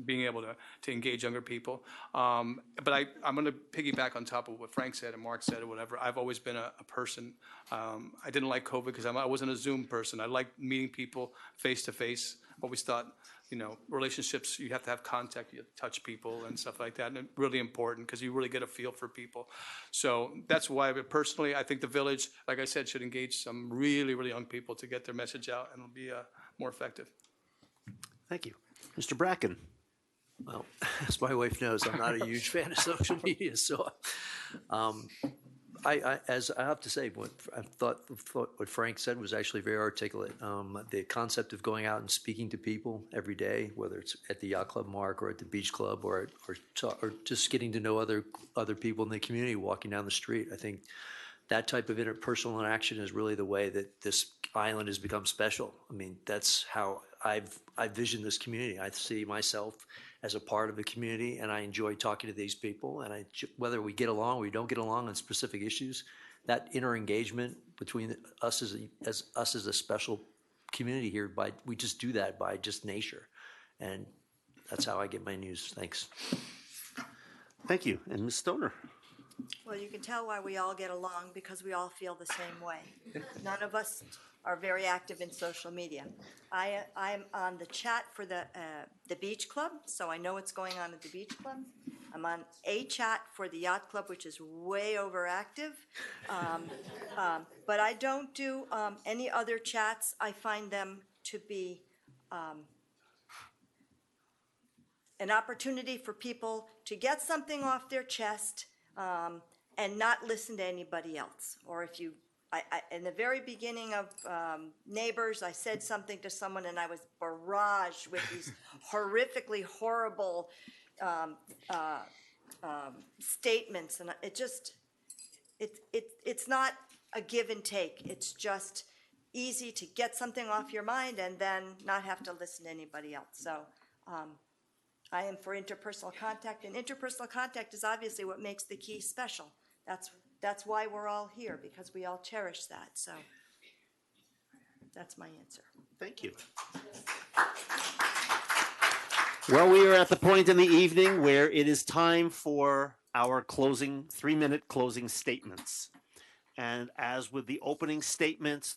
being able to engage younger people. But I'm going to piggyback on top of what Frank said and Mark said or whatever. I've always been a person. I didn't like COVID because I wasn't a Zoom person. I liked meeting people face to face. Always thought, relationships, you have to have contact, you have to touch people and stuff like that. And it's really important because you really get a feel for people. So that's why, but personally, I think the village, like I said, should engage some really, really young people to get their message out, and it'll be more effective. Thank you. Mr. Bracken. Well, as my wife knows, I'm not a huge fan of social media, so I have to say, I thought what Frank said was actually very articulate. The concept of going out and speaking to people every day, whether it's at the yacht club, Mark, or at the beach club, or just getting to know other people in the community, walking down the street. I think that type of interpersonal interaction is really the way that this island has become special. I mean, that's how I vision this community. I see myself as a part of the community, and I enjoy talking to these people. And whether we get along or we don't get along on specific issues, that inner engagement between us as a special community here, we just do that by just nature, and that's how I get my news. Thanks. Thank you. And Ms. Stoner. Well, you can tell why we all get along, because we all feel the same way. None of us are very active in social media. I'm on the chat for the beach club, so I know what's going on at the beach club. I'm on a chat for the yacht club, which is way overactive. But I don't do any other chats. I find them to be an opportunity for people to get something off their chest and not listen to anybody else. Or if you, in the very beginning of Neighbors, I said something to someone and I was barraged with these horrifically horrible statements, and it's not a give and take. It's just easy to get something off your mind and then not have to listen to anybody else. So I am for interpersonal contact, and interpersonal contact is obviously what makes the Key special. That's why we're all here, because we all cherish that. So that's my answer. Thank you. Well, we are at the point in the evening where it is time for our 3-minute closing statements. And as with the opening statements,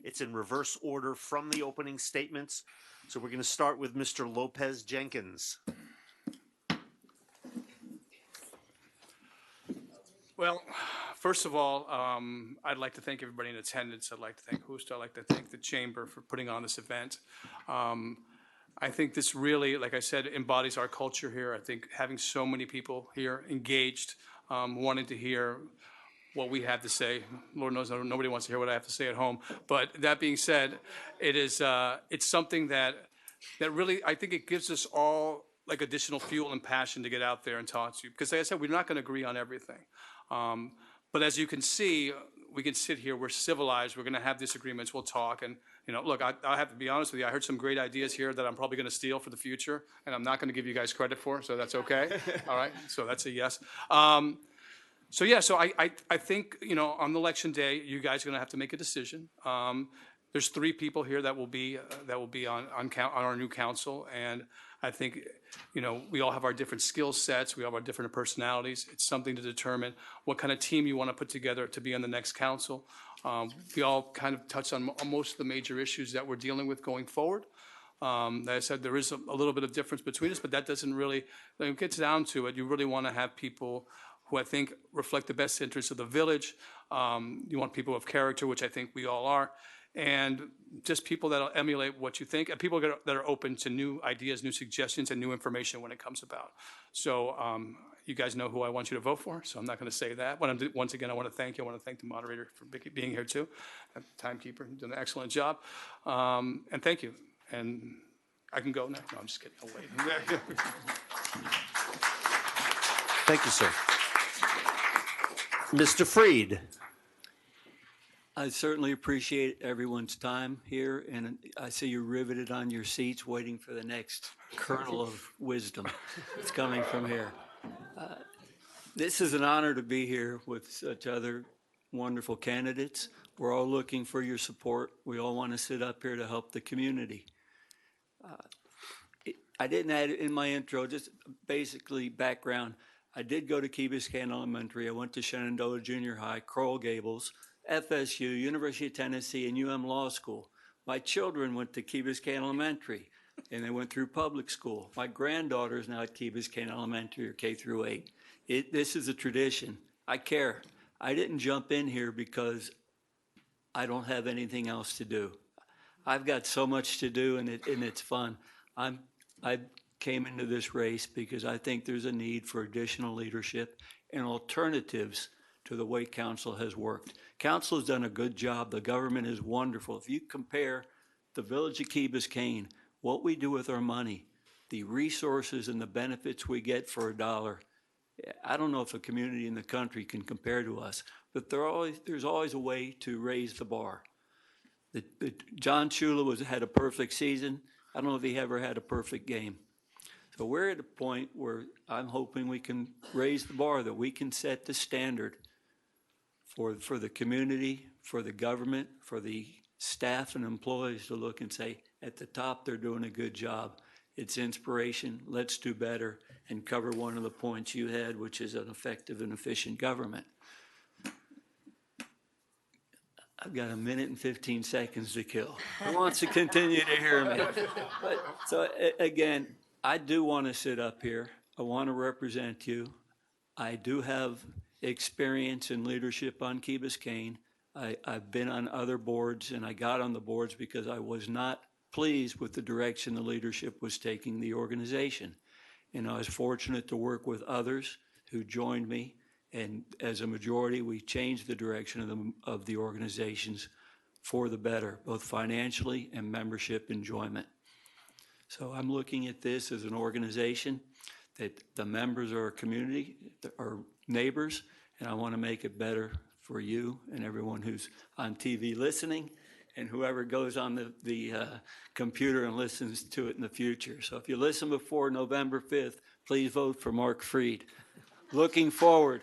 it's in reverse order from the opening statements. So we're going to start with Mr. Lopez Jenkins. Well, first of all, I'd like to thank everybody in attendance. I'd like to thank Hoost. I'd like to thank the Chamber for putting on this event. I think this really, like I said, embodies our culture here. I think having so many people here engaged, wanting to hear what we have to say. Lord knows nobody wants to hear what I have to say at home. But that being said, it's something that really, I think it gives us all like additional fuel and passion to get out there and talk to you. Because like I said, we're not going to agree on everything. But as you can see, we can sit here, we're civilized, we're going to have disagreements, we'll talk. And, look, I have to be honest with you, I heard some great ideas here that I'm probably going to steal for the future, and I'm not going to give you guys credit for, so that's okay. All right, so that's a yes. So I think, on election day, you guys are going to have to make a decision. There's 3 people here that will be on our new council, and I think, we all have our different skill sets, we all have our different personalities. It's something to determine what kind of team you want to put together to be on the next council. We all kind of touched on most of the major issues that we're dealing with going forward. Like I said, there is a little bit of difference between us, but that doesn't really, when it gets down to it, you really want to have people who I think reflect the best interests of the village. You want people of character, which I think we all are, and just people that'll emulate what you think, and people that are open to new ideas, new suggestions, and new information when it comes about. So you guys know who I want you to vote for, so I'm not going to say that. But once again, I want to thank you. I want to thank the moderator for being here too, and timekeeper, done an excellent job. And thank you. And I can go now. No, I'm just kidding. I'll wait. Thank you, sir. Mr. Freed. I certainly appreciate everyone's time here, and I see you're riveted on your seats waiting for the next kernel of wisdom that's coming from here. This is an honor to be here with such other wonderful candidates. We're all looking for your support. We all want to sit up here to help the community. I didn't add in my intro, just basically background. I did go to Key Biscayne Elementary. I went to Shenandoah Junior High, Coral Gables, FSU, University of Tennessee, and UM Law School. My children went to Key Biscayne Elementary, and they went through public school. My granddaughter is now at Key Biscayne Elementary, or K through 8. This is a tradition. I care. I didn't jump in here because I don't have anything else to do. I've got so much to do, and it's fun. I came into this race because I think there's a need for additional leadership and alternatives to the way council has worked. Council has done a good job. The government is wonderful. If you compare the village of Key Biscayne, what we do with our money, the resources and the benefits we get for $1, I don't know if a community in the country can compare to us, but there's always a way to raise the bar. John Shula had a perfect season. I don't know if he ever had a perfect game. So we're at a point where I'm hoping we can raise the bar, that we can set the standard for the community, for the government, for the staff and employees to look and say, at the top, they're doing a good job. It's inspiration. Let's do better and cover one of the points you had, which is an effective and efficient government. I've got 1 minute and 15 seconds to kill. Who wants to continue to hear me? So again, I do want to sit up here. I want to represent you. I do have experience in leadership on Key Biscayne. I've been on other boards, and I got on the boards because I was not pleased with the direction the leadership was taking the organization. And I was fortunate to work with others who joined me. And as a majority, we changed the direction of the organizations for the better, both financially and membership enjoyment. So I'm looking at this as an organization that the members are a community, are neighbors, and I want to make it better for you and everyone who's on TV listening and whoever goes on the computer and listens to it in the future. So if you listen before November 5th, please vote for Mark Freed. Looking forward.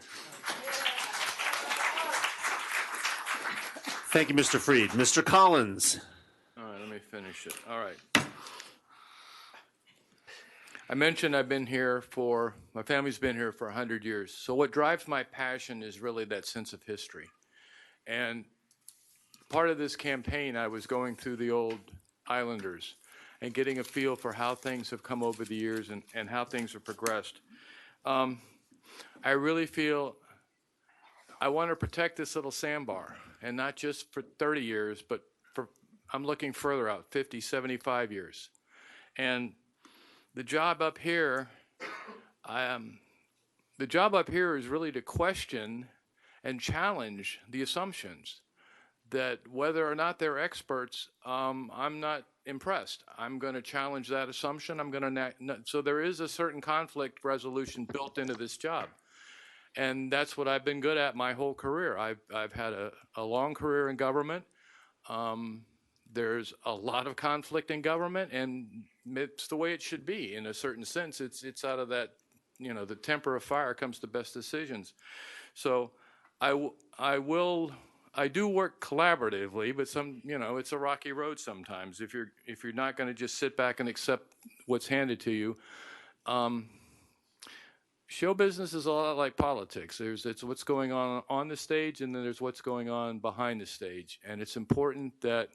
Thank you, Mr. Freed. Mr. Collins. All right, let me finish it. All right. I mentioned I've been here my family's been here for 100 years. So what drives my passion is really that sense of history. And part of this campaign, I was going through the old Islanders and getting a feel for how things have come over the years and how things have progressed. I really feel I want to protect this little sandbar, and not just for 30 years, but I'm looking further out, 50, 75 years. And the job up here is really to question and challenge the assumptions that whether or not they're experts, I'm not impressed. I'm going to challenge that assumption. I'm going to so there is a certain conflict resolution built into this job, and that's what I've been good at my whole career. I've had a long career in government. There's a lot of conflict in government, and it's the way it should be. In a certain sense, it's out of that, the temper of fire comes the best decisions. So I do work collaboratively, but it's a rocky road sometimes. If you're not going to just sit back and accept what's handed to you. Show business is a lot like politics. It's what's going on the stage, and then there's what's going on behind the stage. And it's important that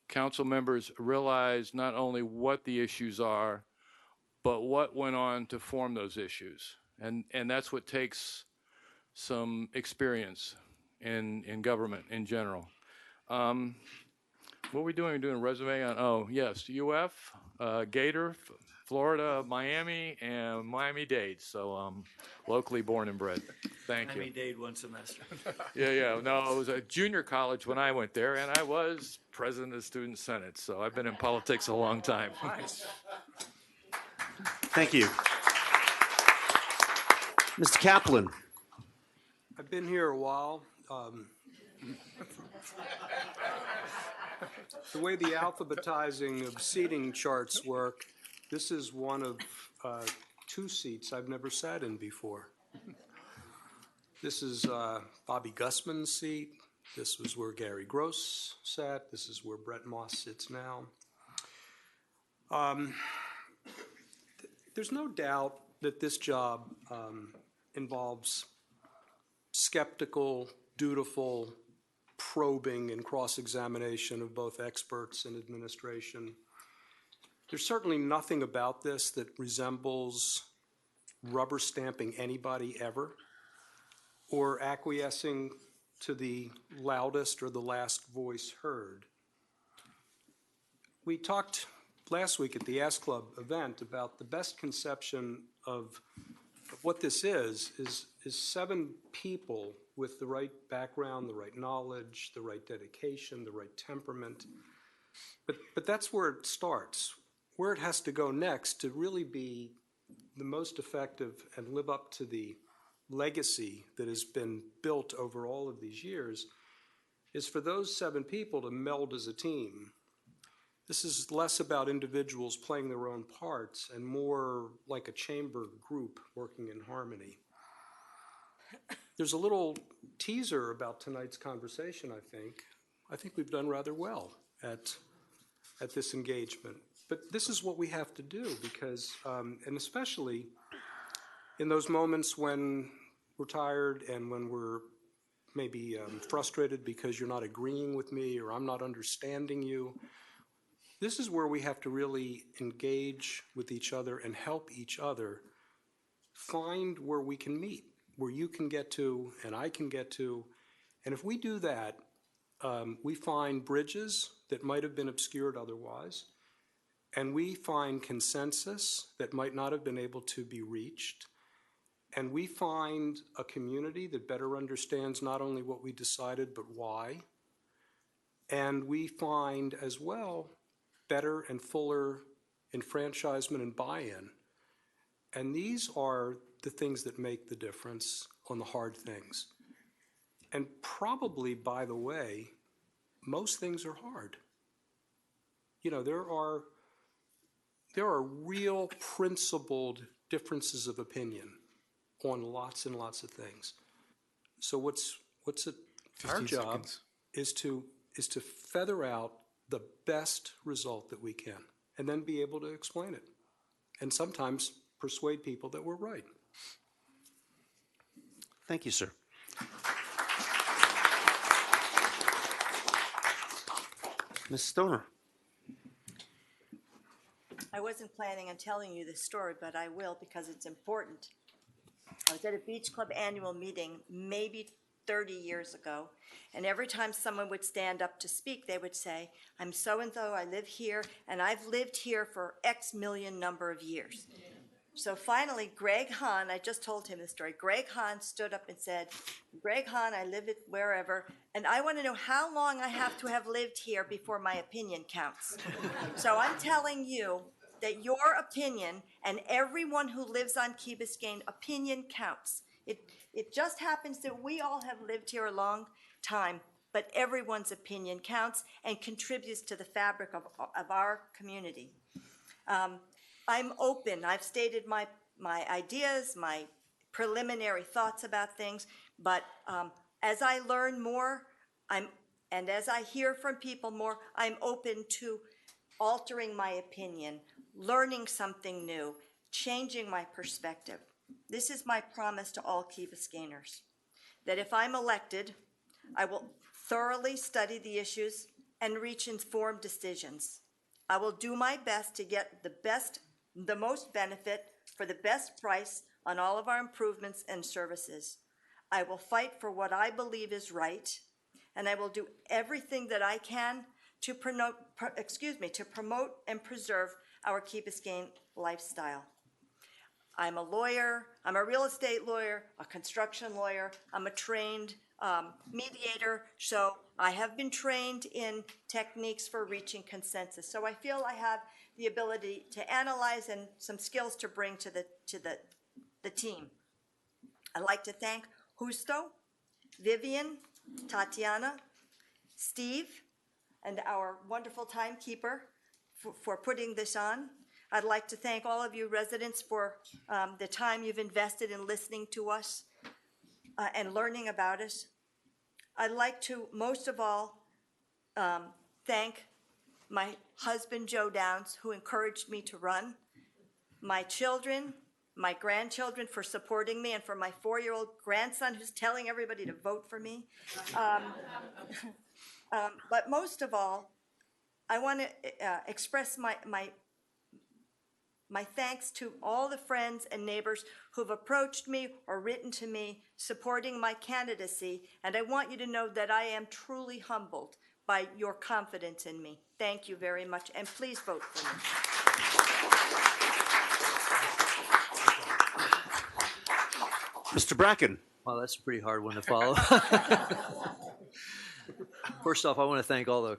council members realize not only what the issues are, but what went on to form those issues. And that's what takes some experience in government in general. What are we doing? We're doing a resume on, yes, UF, Gator, Florida, Miami, and Miami-Dade. So locally born and bred. Thank you. Miami-Dade one semester. Yeah. No, it was a junior college when I went there, and I was president of the Student Senate. So I've been in politics a long time. Nice. Thank you. Mr. Kaplan. I've been here a while. The way the alphabetizing of seating charts work, this is one of 2 seats I've never sat in before. This is Bobby Gussman's seat. This was where Gary Gross sat. This is where Brett Moss sits now. There's no doubt that this job involves skeptical, dutiful, probing and cross-examination of both experts and administration. There's certainly nothing about this that resembles rubber stamping anybody ever or acquiescing to the loudest or the last voice heard. We talked last week at the Ask Club event about the best conception of what this is 7 people with the right background, the right knowledge, the right dedication, the right temperament. But that's where it starts. Where it has to go next to really be the most effective and live up to the legacy that has been built over all of these years is for those 7 people to meld as a team. This is less about individuals playing their own parts and more like a chamber group working in harmony. There's a little teaser about tonight's conversation, I think. I think we've done rather well at this engagement. But this is what we have to do because, and especially in those moments when we're tired and when we're maybe frustrated because you're not agreeing with me or I'm not understanding you, this is where we have to really engage with each other and help each other find where we can meet, where you can get to and I can get to. And if we do that, we find bridges that might have been obscured otherwise, and we find consensus that might not have been able to be reached, and we find a community that better understands not only what we decided but why, and we find as well better and fuller enfranchisement and buy-in. And these are the things that make the difference on the hard things. And probably, by the way, most things are hard. You know, there are real principled differences of opinion on lots and lots of things. So what's our job is to feather out the best result that we can and then be able to explain it and sometimes persuade people that we're right. Thank you, sir. Ms. Stoner. I wasn't planning on telling you this story, but I will because it's important. I was at a Beach Club annual meeting maybe 30 years ago, and every time someone would stand up to speak, they would say, I'm so-and-so, I live here, and I've lived here for X million number of years. So finally, Greg Hahn, I just told him the story. Greg Hahn stood up and said, Greg Hahn, I live it wherever, and I want to know how long I have to have lived here before my opinion counts. So I'm telling you that your opinion and everyone who lives on Key Biscayne, opinion counts. It just happens that we all have lived here a long time, but everyone's opinion counts and contributes to the fabric of our community. I'm open. I've stated my ideas, my preliminary thoughts about things, but as I learn more, and as I hear from people more, I'm open to altering my opinion, learning something new, changing my perspective. This is my promise to all Key Biscayners, that if I'm elected, I will thoroughly study the issues and reach informed decisions. I will do my best to get the most benefit for the best price on all of our improvements and services. I will fight for what I believe is right, and I will do everything that I can to promote and preserve our Key Biscayne lifestyle. I'm a lawyer, I'm a real estate lawyer, a construction lawyer, I'm a trained mediator, so I have been trained in techniques for reaching consensus. So I feel I have the ability to analyze and some skills to bring to the team. I'd like to thank Justo, Vivian, Tatiana, Steve, and our wonderful timekeeper for putting this on. I'd like to thank all of you residents for the time you've invested in listening to us and learning about us. I'd like to, most of all, thank my husband, Joe Downs, who encouraged me to run, my children, my grandchildren for supporting me, and for my 4-year-old grandson who's telling everybody to vote for me. But most of all, I want to express my thanks to all the friends and neighbors who've approached me or written to me supporting my candidacy, and I want you to know that I am truly humbled by your confidence in me. Thank you very much, and please vote for me. Mr. Bracken. Well, that's a pretty hard one to follow. First off, I want to thank all the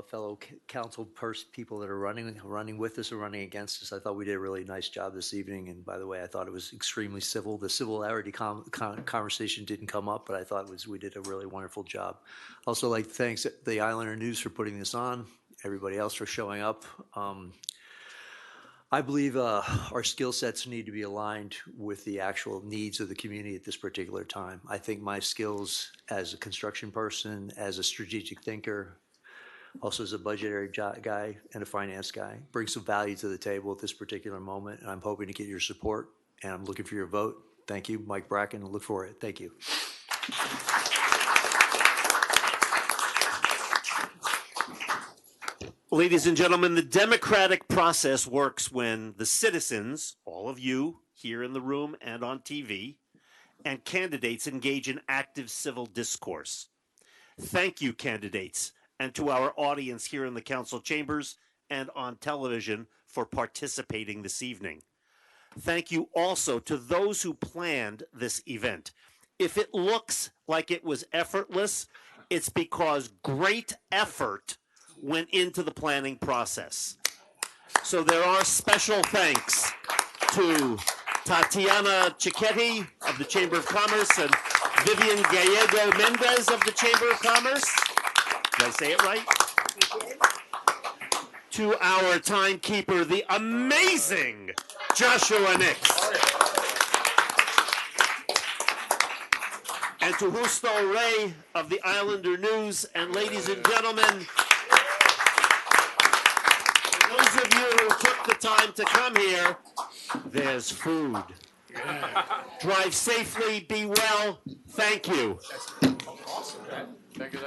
fellow council people that are running with us or running against us. I thought we did a really nice job this evening, and by the way, I thought it was extremely civil. The civility conversation didn't come up, but I thought we did a really wonderful job. Also, like to thank the Islander News for putting this on, everybody else for showing up. I believe our skill sets need to be aligned with the actual needs of the community at this particular time. I think my skills as a construction person, as a strategic thinker, also as a budgetary guy and a finance guy, bring some value to the table at this particular moment, and I'm hoping to get your support, and I'm looking for your vote. Thank you, Mike Bracken. Look for it. Thank you. Ladies and gentlemen, the democratic process works when the citizens, all of you here in the room and on TV, and candidates engage in active civil discourse. Thank you, candidates, and to our audience here in the council chambers and on television for participating this evening. Thank you also to those who planned this event. If it looks like it was effortless, it's because great effort went into the planning process. So there are special thanks to Tatiana Cicchetti of the Chamber of Commerce and Vivian Gallego Mendez of the Chamber of Commerce. Did I say it right? To our timekeeper, the amazing Joshua Nix. And to Justo Ray of the Islander News. And ladies and gentlemen, those of you who took the time to come here, there's food. Drive safely, be well. Thank you. Thank you.